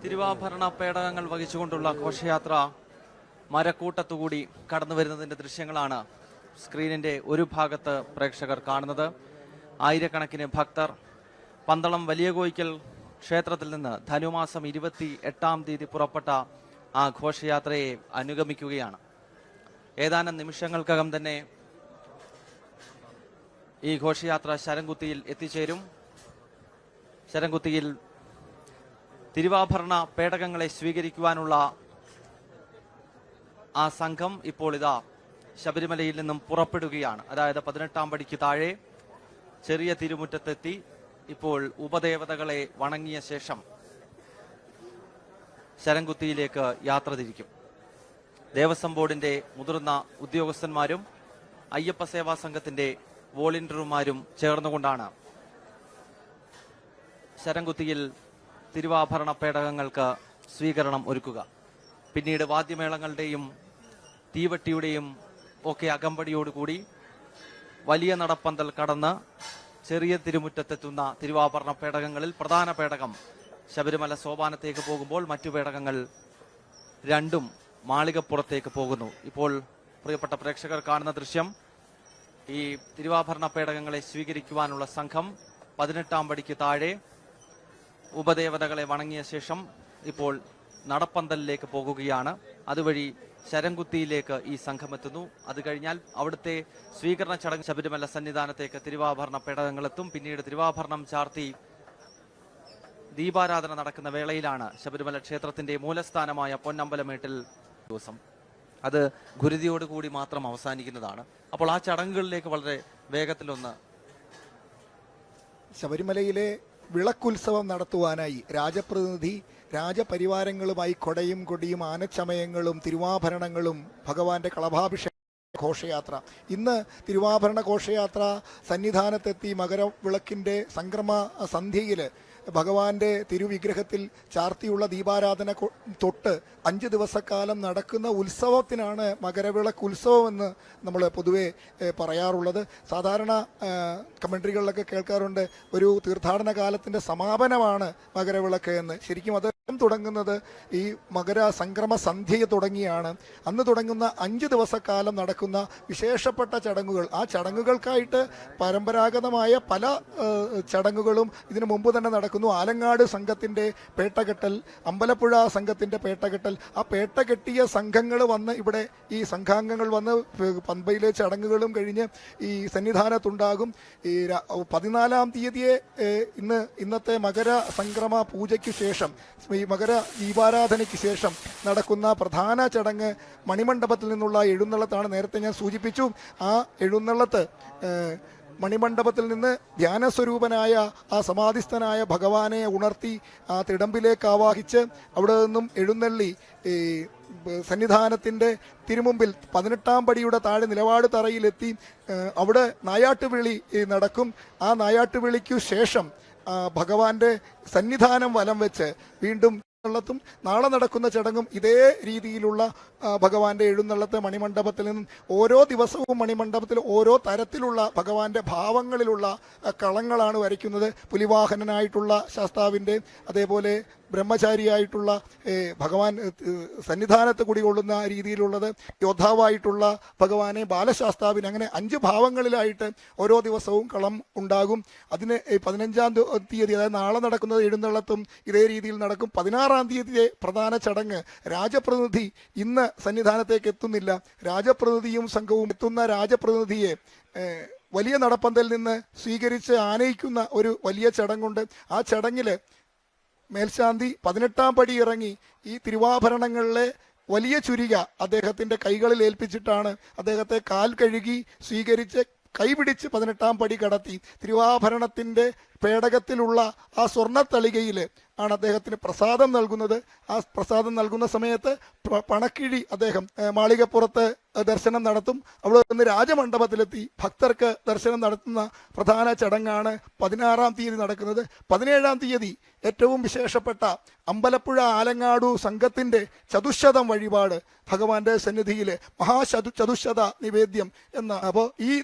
തിരുവാഭരണ പേടകങ്ങൾ വഹിച്ചുകൊണ്ടുള്ള ഘോഷയാത്ര മരക്കൂട്ടത്തുകൂടി കടന്നു വരുന്നതിന്റെ ദൃശ്യങ്ങളാണ് സ്ക്രീനിന്റെ ഒരു ഭാഗത്ത് പ്രേക്ഷകർ കാണുന്നത്. ആയിരക്കണക്കിന് ഭക്തർ പന്തളം വലിയ കോയിക്കൽ ക്ഷേത്രത്തിൽ നിന്ന് ധനുമാസം 28-ാം തീയതി പുറപ്പെട്ട ആ ഘോഷയാത്രയെ അനുഗമിക്കുകയാണ്. ഏതാനും നിമിഷങ്ങൾക്കകം തന്നെ ഈ ഘോഷയാത്ര ശരംകുത്തിയിൽ എത്തിച്ചേരും. ശരംകുത്തിയിൽ തിരുവാഭരണ പേടകങ്ങളെ സ്വീകരിക്കുവാനുള്ള ആ സംഘം ഇപ്പോൾ ഇതാ ശബരിമലയിൽ നിന്നും പുറപ്പെടുകയാണ്. അതായത് 18-ാം പടിക്ക് താഴെ ചെറിയ തിരുമുറ്റത്തെത്തി ഇപ്പോൾ ഉപദേവതകളെ വണങ്ങിയ ശേഷം ശരംകുത്തിയിലേക്ക് യാത്ര തിരിക്കും. ദേവസ്വം ബോർഡിന്റെ മുതിർന്ന ഉദ്യോഗസ്ഥന്മാരും അയ്യപ്പ സേവാ സംഘത്തിന്റെ വോളണ്ടിയർമാരും ചേർന്നുകൊണ്ടാണ് ശരംകുത്തിയിൽ തിരുവാഭരണ പേടകങ്ങൾക്ക് സ്വീകരണം ഒരുക്കുക. പിന്നീട് വാദ്യമേളങ്ങളുടെയും തീവട്ടിയുടെയും ഒക്കെ അകമ്പടിയോടുകൂടി വലിയ നടപ്പന്തൽ കടന്ന് ചെറിയ തിരുമുറ്റത്തെത്തുന്ന തിരുവാഭരണ പേടകങ്ങളിൽ പ്രധാന പേടകം ശബരിമല സോപാനത്തേക്ക് പോകുമ്പോൾ മറ്റു പേടകങ്ങൾ രണ്ടും മാളികപ്പുറത്തേക്ക് പോകുന്നു. ഇപ്പോൾ പ്രിയപ്പെട്ട പ്രേക്ഷകർ കാണുന്ന ദൃശ്യം ഈ തിരുവാഭരണ പേടകങ്ങളെ സ്വീകരിക്കുവാനുള്ള സംഘം 18-ാം പടിക്ക് താഴെ ഉപദേവതകളെ വണങ്ങിയ ശേഷം ഇപ്പോൾ നടപ്പന്തലിലേക്ക് പോകുകയാണ്. അതുവഴി ശരംകുത്തിയിലേക്ക് ഈ സംഘം എത്തുന്നു. അത് കഴിഞ്ഞാൽ അവിടുത്തെ സ്വീകരണ ചടങ്ങ് ശബരിമല സന്നിധാനത്തേക്ക് തിരുവാഭരണ പേടകങ്ങളെത്തും. പിന്നീട് തിരുവാഭരണം ചാർത്തി ദീപാരാധന നടക്കുന്ന വേളയിലാണ് ശബരിമല ക്ഷേത്രത്തിന്റെ മൂലസ്ഥാനമായ പൊന്നമ്പലമേട്ടിൽ ദിവസം അത് ഗുരുതിയോടുകൂടി മാത്രം അവസാനിക്കുന്നതാണ്. അപ്പോൾ ആ ചടങ്ങുകളിലേക്ക് വളരെ വേഗത്തിലൊന്ന് ശബരിമലയിലെ വിളക്കുത്സവം നടത്തുവാനായി രാജപ്രതിനിധി രാജപരിവാരങ്ങളുമായി കൊടയും കൊടിയും ആനച്ചമയങ്ങളും തിരുവാഭരണങ്ങളും ഭഗവാന്റെ കളഭാഭിഷേക ഘോഷയാത്ര ഇന്ന് തിരുവാഭരണ ഘോഷയാത്ര സന്നിധാനത്തെത്തി മകരവിളക്കിന്റെ സംക്രമ സന്ധ്യയിൽ ഭഗവാന്റെ തിരുവിഗ്രഹത്തിൽ ചാർത്തിയുള്ള ദീപാരാധന തൊട്ട് 5 ദിവസക്കാലം നടക്കുന്ന ഉത്സവത്തിനാണ് മകരവിളക്ക് ഉത്സവം എന്ന് നമ്മൾ പൊതുവെ പറയാറുള്ളത്. സാധാരണ കമന്ററികളിലൊക്കെ കേൾക്കാറുണ്ട് ഒരു തീർത്ഥാടന കാലത്തിന്റെ സമാപനമാണ് മകരവിളക്ക് എന്ന്. ശരിക്കും അത് തുടങ്ങുന്നത് ഈ മകര സംക്രമ സന്ധ്യ തുടങ്ങിയാണ്. അന്ന് തുടങ്ങുന്ന 5 ദിവസക്കാലം നടക്കുന്ന വിശേഷപ്പെട്ട ചടങ്ങുകൾ, ആ ചടങ്ങുകൾക്കായിട്ട് പരമ്പരാഗതമായ പല ചടങ്ങുകളും ഇതിനു മുമ്പ് തന്നെ നടക്കുന്നു. ആലങ്ങാട് സംഘത്തിന്റെ പേട്ടകെട്ടൽ, അമ്പലപ്പുഴ സംഘത്തിന്റെ പേട്ടകെട്ടൽ, ആ പേട്ടകെട്ടിയ സംഘങ്ങൾ വന്ന് ഇവിടെ ഈ സംഘാംഗങ്ങൾ വന്ന് പമ്പയിലെ ചടങ്ങുകളും കഴിഞ്ഞ് ഈ സന്നിധാനത്തുണ്ടാകും. ഈ 14-ാം തീയതിയെ ഇന്നത്തെ മകര സംക്രമ പൂജയ്ക്ക് ശേഷം ഈ മകര ദീപാരാധനയ്ക്ക് ശേഷം നടക്കുന്ന പ്രധാന ചടങ്ങ് മണിമണ്ഡപത്തിൽ നിന്നുള്ള എഴുന്നള്ളത്താണ്. നേരത്തെ ഞാൻ സൂചിപ്പിച്ചു, ആ എഴുന്നള്ളത്ത് മണിമണ്ഡപത്തിൽ നിന്ന് ധ്യാനസ്വരൂപനായ ആ സമാധിസ്ഥനായ ഭഗവാനെ ഉണർത്തി ആ തിടമ്പിലേക്ക് ആവാഹിച്ച് അവിടെ നിന്നും എഴുന്നള്ളി ഈ സന്നിധാനത്തിൻ്റെ തിരുമുമ്പിൽ 18-ാം പടിയുടെ താഴെ നിലപാട് തറയിലെത്തി അവിടെ നായാട്ടുവിളി നടക്കും. ആ നായാട്ടുവിളിക്കു ശേഷം ഭഗവാന്റെ സന്നിധാനം വലം വെച്ച് വീണ്ടും എഴുന്നള്ളത്തും നാളെ നടക്കുന്ന ചടങ്ങും ഇതേ രീതിയിലുള്ള ഭഗവാന്റെ എഴുന്നള്ളത്ത് മണിമണ്ഡപത്തിൽ നിന്നും ഓരോ ദിവസവും മണിമണ്ഡപത്തിൽ ഓരോ തരത്തിലുള്ള ഭഗവാന്റെ ഭാവങ്ങളിലുള്ള കളങ്ങളാണ് വരയ്ക്കുന്നത്. പുലിവാഹനനായിട്ടുള്ള ശാസ്താവിൻ്റെ, അതേപോലെ ബ്രഹ്മചാരിയായിട്ടുള്ള ഭഗവാൻ സന്നിധാനത്ത് കുടികൊള്ളുന്ന രീതിയിലുള്ളത്, യോദ്ധാവായിട്ടുള്ള ഭഗവാനെ, ബാലശാസ്താവിന്, അങ്ങനെ 5 ഭാവങ്ങളിലായിട്ട് ഓരോ ദിവസവും കളം ഉണ്ടാകും. അതിന് 15-ാം തീയതി, അതായത് നാളെ നടക്കുന്നത് എഴുന്നള്ളത്തും ഇതേ രീതിയിൽ നടക്കും. 16-ാം തീയതിയെ പ്രധാന ചടങ്ങ്. രാജപ്രതിനിധി ഇന്ന് സന്നിധാനത്തേക്ക് എത്തുന്നില്ല. രാജപ്രതിനിധിയും സംഘവും എത്തുന്ന രാജപ്രതിനിധിയെ വലിയ നടപ്പന്തലിൽ നിന്ന് സ്വീകരിച്ച് ആനയിക്കുന്ന ഒരു വലിയ ചടങ്ങുണ്ട്. ആ ചടങ്ങിൽ മേൽശാന്തി 18-ാം പടി ഇറങ്ങി ഈ തിരുവാഭരണങ്ങളിലെ വലിയ ചുരിക അദ്ദേഹത്തിന്റെ കൈകളിൽ ഏൽപ്പിച്ചിട്ടാണ് അദ്ദേഹത്തെ കാൽ കഴുകി സ്വീകരിച്ച് കൈപിടിച്ച് 18-ാം പടി കടത്തി തിരുവാഭരണത്തിന്റെ പേടകത്തിലുള്ള ആ സ്വർണ്ണത്തളികയിൽ ആണ് അദ്ദേഹത്തിന് പ്രസാദം നൽകുന്നത്. ആ പ്രസാദം നൽകുന്ന സമയത്ത് പണക്കിഴി അദ്ദേഹം മാളികപ്പുറത്ത് ദർശനം നടത്തും. അവിടെ നിന്ന് രാജമണ്ഡപത്തിലെത്തി ഭക്തർക്ക് ദർശനം നടത്തുന്ന പ്രധാന ചടങ്ങാണ് 16-ാം തീയതി നടക്കുന്നത്. 17-ാം തീയതി ഏറ്റവും വിശേഷപ്പെട്ട അമ്പലപ്പുഴ ആലങ്ങാടു സംഘത്തിന്റെ ചതുശതം വഴിപാട് ഭഗവാന്റെ സന്നിധിയിൽ ചതുശത നിവേദ്യം എന്ന. അപ്പോൾ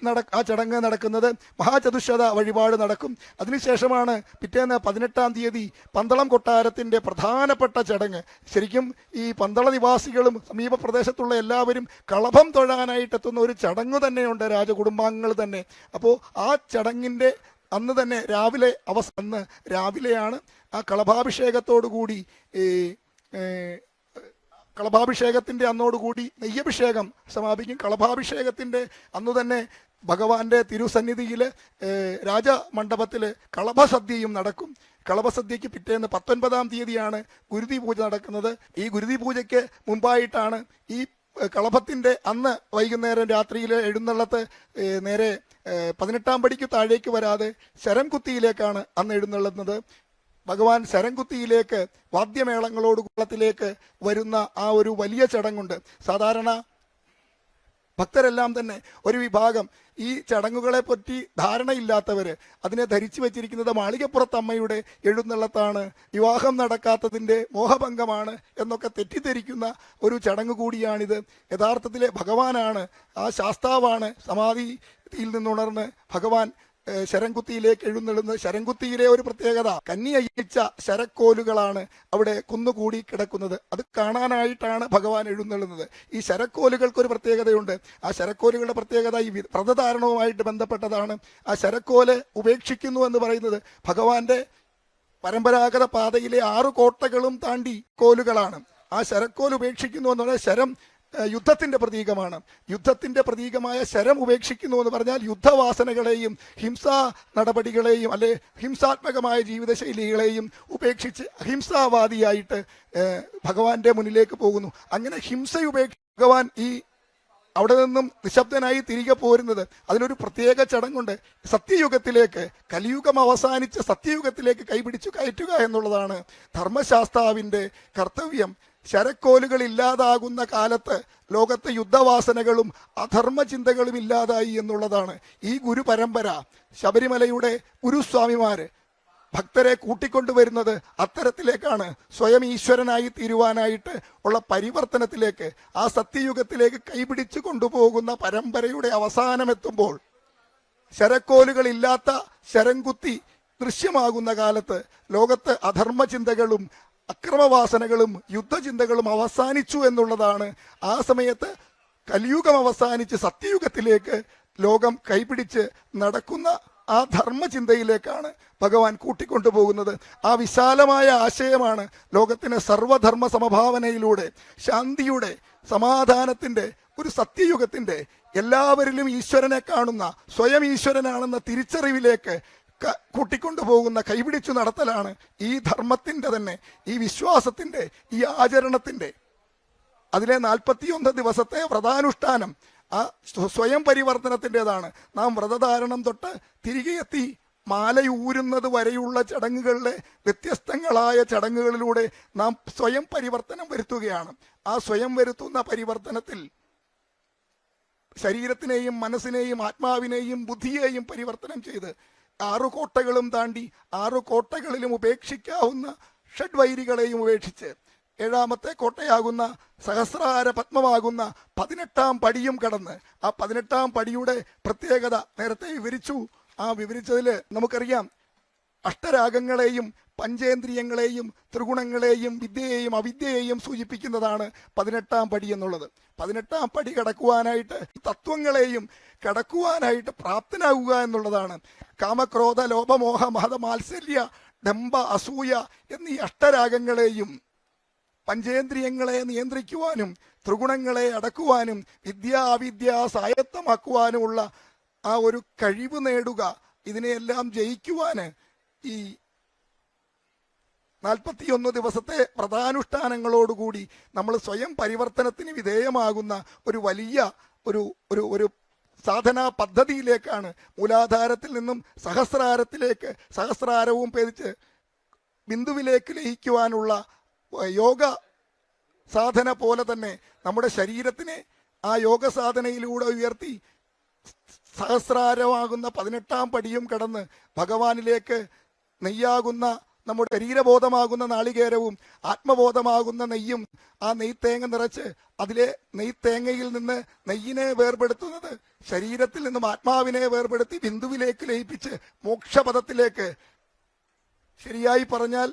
ആ ചടങ്ങ് നടക്കുന്നത് മഹാചതുശത വഴിപാട് നടക്കും. അതിനുശേഷമാണ് പിറ്റേന്ന് 18-ാം തീയതി പന്തളം കൊട്ടാരത്തിന്റെ പ്രധാനപ്പെട്ട ചടങ്ങ്. ശരിക്കും ഈ പന്തള നിവാസികളും സമീപ പ്രദേശത്തുള്ള എല്ലാവരും കളഭം തൊഴാനായിട്ട് എത്തുന്ന ഒരു ചടങ്ങ് തന്നെയുണ്ട്, രാജകുടുംബാംഗങ്ങൾ തന്നെ. അപ്പോൾ ആ ചടങ്ങിന്റെ അന്ന് തന്നെ രാവിലെയാണ് ആ കളഭാഭിഷേകത്തോടുകൂടി കളഭാഭിഷേകത്തിന്റെ അന്നോടുകൂടി നെയ്യഭിഷേകം സമാപിക്കും. കളഭാഭിഷേകത്തിന്റെ അന്നു തന്നെ ഭഗവാന്റെ തിരുസന്നിധിയിൽ രാജമണ്ഡപത്തിൽ കളഭസദ്യയും നടക്കും. കളഭസദ്യയ്ക്ക് പിറ്റേന്ന് 19-ാം തീയതിയാണ് ഗുരുതി പൂജ നടക്കുന്നത്. ഈ ഗുരുതി പൂജയ്ക്ക് മുമ്പായിട്ടാണ് ഈ കളഭത്തിന്റെ അന്ന് വൈകുന്നേരം രാത്രിയിൽ എഴുന്നള്ളത്ത് നേരെ 18-ാം പടിക്ക് താഴേക്ക് വരാതെ ശരംകുത്തിയിലേക്കാണ് അന്ന് എഴുന്നള്ളുന്നത്. ഭഗവാൻ ശരംകുത്തിയിലേക്ക് വാദ്യമേളങ്ങളോട് കുളത്തിലേക്ക് വരുന്ന ആ ഒരു വലിയ ചടങ്ങുണ്ട്. സാധാരണ ഭക്തരെല്ലാം തന്നെ ഒരു വിഭാഗം ഈ ചടങ്ങുകളെ പറ്റി ധാരണയില്ലാത്തവര് അതിനെ ധരിച്ചു വെച്ചിരിക്കുന്നത് മാളികപ്പുറത്തമ്മയുടെ എഴുന്നള്ളത്താണ്, വിവാഹം നടക്കാത്തതിൻ്റെ മോഹഭംഗമാണ് എന്നൊക്കെ തെറ്റിദ്ധരിക്കുന്ന ഒരു ചടങ്ങ് കൂടിയാണിത്. യഥാർത്ഥത്തിലെ ഭഗവാനാണ്, ആ ശാസ്താവാണ് സമാധിയിൽ നിന്നുണർന്ന് ഭഗവാൻ ശരംകുത്തിയിലേക്ക് എഴുന്നള്ളുന്നത്. ശരംകുത്തിയിലെ ഒരു പ്രത്യേകത, കന്നി അയ്യിച്ച ശരക്കോലുകളാണ് അവിടെ കുന്നുകൂടി കിടക്കുന്നത്. അത് കാണാനായിട്ടാണ് ഭഗവാൻ എഴുന്നള്ളുന്നത്. ഈ ശരക്കോലുകൾക്കൊരു പ്രത്യേകതയുണ്ട്. ആ ശരക്കോലുകളുടെ പ്രത്യേകത ഈ വ്രതധാരണവുമായിട്ട് ബന്ധപ്പെട്ടതാണ്. ആ ശരക്കോല് ഉപേക്ഷിക്കുന്നു എന്ന് പറയുന്നത് ഭഗവാന്റെ പരമ്പരാഗത പാതയിലെ 6 കോട്ടകളും താണ്ടി കോലുകളാണ്. ആ ശരക്കോൽ ഉപേക്ഷിക്കുന്നു എന്ന് പറഞ്ഞാൽ ശരം യുദ്ധത്തിന്റെ പ്രതീകമാണ്. യുദ്ധത്തിന്റെ പ്രതീകമായ ശരം ഉപേക്ഷിക്കുന്നു എന്ന് പറഞ്ഞാൽ യുദ്ധവാസനകളെയും ഹിംസാ നടപടികളെയും അല്ലെ ഹിംസാത്മകമായ ജീവിതശൈലികളെയും ഉപേക്ഷിച്ച് അഹിംസാവാദിയായിട്ട് ഭഗവാന്റെ മുന്നിലേക്ക് പോകുന്നു. അങ്ങനെ ഭഗവാൻ ഈ അവിടെ നിന്നും നിശബ്ദനായി തിരികെ പോരുന്നത് അതിനൊരു പ്രത്യേക ചടങ്ങുണ്ട്. സത്യയുഗത്തിലേക്ക്, കലിയുഗം അവസാനിച്ച് സത്യയുഗത്തിലേക്ക് കൈപിടിച്ചു കയറ്റുക എന്നുള്ളതാണ് ധർമ്മശാസ്താവിന്റെ കർത്തവ്യം. ശരക്കോലുകൾ ഇല്ലാതാകുന്ന കാലത്ത് ലോകത്തെ യുദ്ധവാസനകളും അധർമ്മ ചിന്തകളും ഇല്ലാതായി എന്നുള്ളതാണ്. ഈ ഗുരു പരമ്പര, ശബരിമലയുടെ ഗുരുസ്വാമിമാര് ഭക്തരെ കൂട്ടിക്കൊണ്ടുവരുന്നത് അത്തരത്തിലേക്കാണ്. സ്വയം ഈശ്വരനായി തീരുവാനായിട്ട് ഉള്ള പരിവർത്തനത്തിലേക്ക്, ആ സത്യയുഗത്തിലേക്ക് കൈപിടിച്ചു കൊണ്ടുപോകുന്ന പരമ്പരയുടെ അവസാനമെത്തുമ്പോൾ ശരക്കോലുകളില്ലാത്ത ശരംകുത്തി ദൃശ്യമാകുന്ന കാലത്ത് ലോകത്ത് അധർമ്മ ചിന്തകളും അക്രമവാസനകളും യുദ്ധചിന്തകളും അവസാനിച്ചു എന്നുള്ളതാണ്. ആ സമയത്ത് കലിയുഗം അവസാനിച്ച് സത്യയുഗത്തിലേക്ക് ലോകം കൈപിടിച്ച് നടക്കുന്ന ആ ധർമ്മചിന്തയിലേക്കാണ് ഭഗവാൻ കൂട്ടിക്കൊണ്ടുപോകുന്നത്. ആ വിശാലമായ ആശയമാണ് ലോകത്തിന് സർവധർമ്മ സമഭാവനയിലൂടെ ശാന്തിയുടെ, സമാധാനത്തിന്റെ, ഒരു സത്യയുഗത്തിന്റെ, എല്ലാവരിലും ഈശ്വരനെ കാണുന്ന, സ്വയം ഈശ്വരനാണെന്ന തിരിച്ചറിവിലേക്ക് കൂട്ടിക്കൊണ്ടുപോകുന്ന, കൈപിടിച്ചു നടത്തലാണ് ഈ ധർമ്മത്തിന്റെ തന്നെ, ഈ വിശ്വാസത്തിന്റെ, ഈ ആചരണത്തിന്റെ. അതിലെ 41 ദിവസത്തെ വ്രതാനുഷ്ഠാനം ആ സ്വയം പരിവർത്തനത്തിൻ്റെതാണ്. നാം വ്രതധാരണം തൊട്ട് തിരികെ എത്തി മാലയൂരുന്നത് വരെയുള്ള ചടങ്ങുകളിലെ വ്യത്യസ്തങ്ങളായ ചടങ്ങുകളിലൂടെ നാം സ്വയം പരിവർത്തനം വരുത്തുകയാണ്. ആ സ്വയം വരുത്തുന്ന പരിവർത്തനത്തിൽ ശരീരത്തിനെയും മനസ്സിനെയും ആത്മാവിനെയും ബുദ്ധിയെയും പരിവർത്തനം ചെയ്ത് 6 കോട്ടകളും താണ്ടി 6 കോട്ടകളിലും ഉപേക്ഷിക്കാവുന്ന ഷഡ്വൈരികളെയും ഉപേക്ഷിച്ച് ഏഴാമത്തെ കോട്ടയാകുന്ന സഹസ്രാര പത്മമാകുന്ന 18-ാം പടിയും കടന്ന് ആ 18-ാം പടിയുടെ പ്രത്യേകത നേരത്തെ വിവരിച്ചു. ആ വിവരിച്ചതിൽ നമുക്കറിയാം, അഷ്ടരാഗങ്ങളെയും പഞ്ചേന്ദ്രിയങ്ങളെയും ത്രിഗുണങ്ങളെയും വിദ്യയെയും അവിദ്യയെയും സൂചിപ്പിക്കുന്നതാണ് 18-ാം പടി എന്നുള്ളത്. 18-ാം പടി കടക്കുവാനായിട്ട് തത്വങ്ങളെയും കടക്കുവാനായിട്ട് പ്രാപ്തനാകുക എന്നുള്ളതാണ്. കാമക്രോധ ലോഭമോഹ മഹത മാത്സല്യ ഡംബ അസൂയ എന്നീ അഷ്ടരാഗങ്ങളെയും പഞ്ചേന്ദ്രിയങ്ങളെ നിയന്ത്രിക്കുവാനും ത്രിഗുണങ്ങളെ അടക്കുവാനും വിദ്യ അവിദ്യ സ്വായത്തമാക്കുവാനുമുള്ള ആ ഒരു കഴിവ് നേടുക, ഇതിനെയെല്ലാം ജയിക്കുവാന് ഈ 41 ദിവസത്തെ വ്രതാനുഷ്ഠാനങ്ങളോടുകൂടി നമ്മൾ സ്വയം പരിവർത്തനത്തിന് വിധേയമാകുന്ന ഒരു വലിയ ഒരു സാധനാ പദ്ധതിയിലേക്കാണ് മൂലാധാരത്തിൽ നിന്നും സഹസ്രാരത്തിലേക്ക്, സഹസ്രാരവും ഭേദിച്ച് ബിന്ദുവിലേക്ക് ലയിക്കുവാനുള്ള യോഗ സാധന പോലെ തന്നെ നമ്മുടെ ശരീരത്തിനെ ആ യോഗ സാധനയിലൂടെ ഉയർത്തി സഹസ്രാരമാകുന്ന 18-ാം പടിയും കടന്ന് ഭഗവാനിലേക്ക് നെയ്യാകുന്ന നമ്മുടെ ശരീരബോധമാകുന്ന നാളികേരവും ആത്മബോധമാകുന്ന നെയ്യും ആ നെയ്ത്തേങ്ങ നിറച്ച് അതിലെ നെയ്ത്തേങ്ങയിൽ നിന്ന് നെയ്യിനെ വേർപെടുത്തുന്നത് ശരീരത്തിൽ നിന്നും ആത്മാവിനെ വേർപെടുത്തി ബിന്ദുവിലേക്ക് ലയിപ്പിച്ച് മോക്ഷപദത്തിലേക്ക്, ശരിയായി പറഞ്ഞാൽ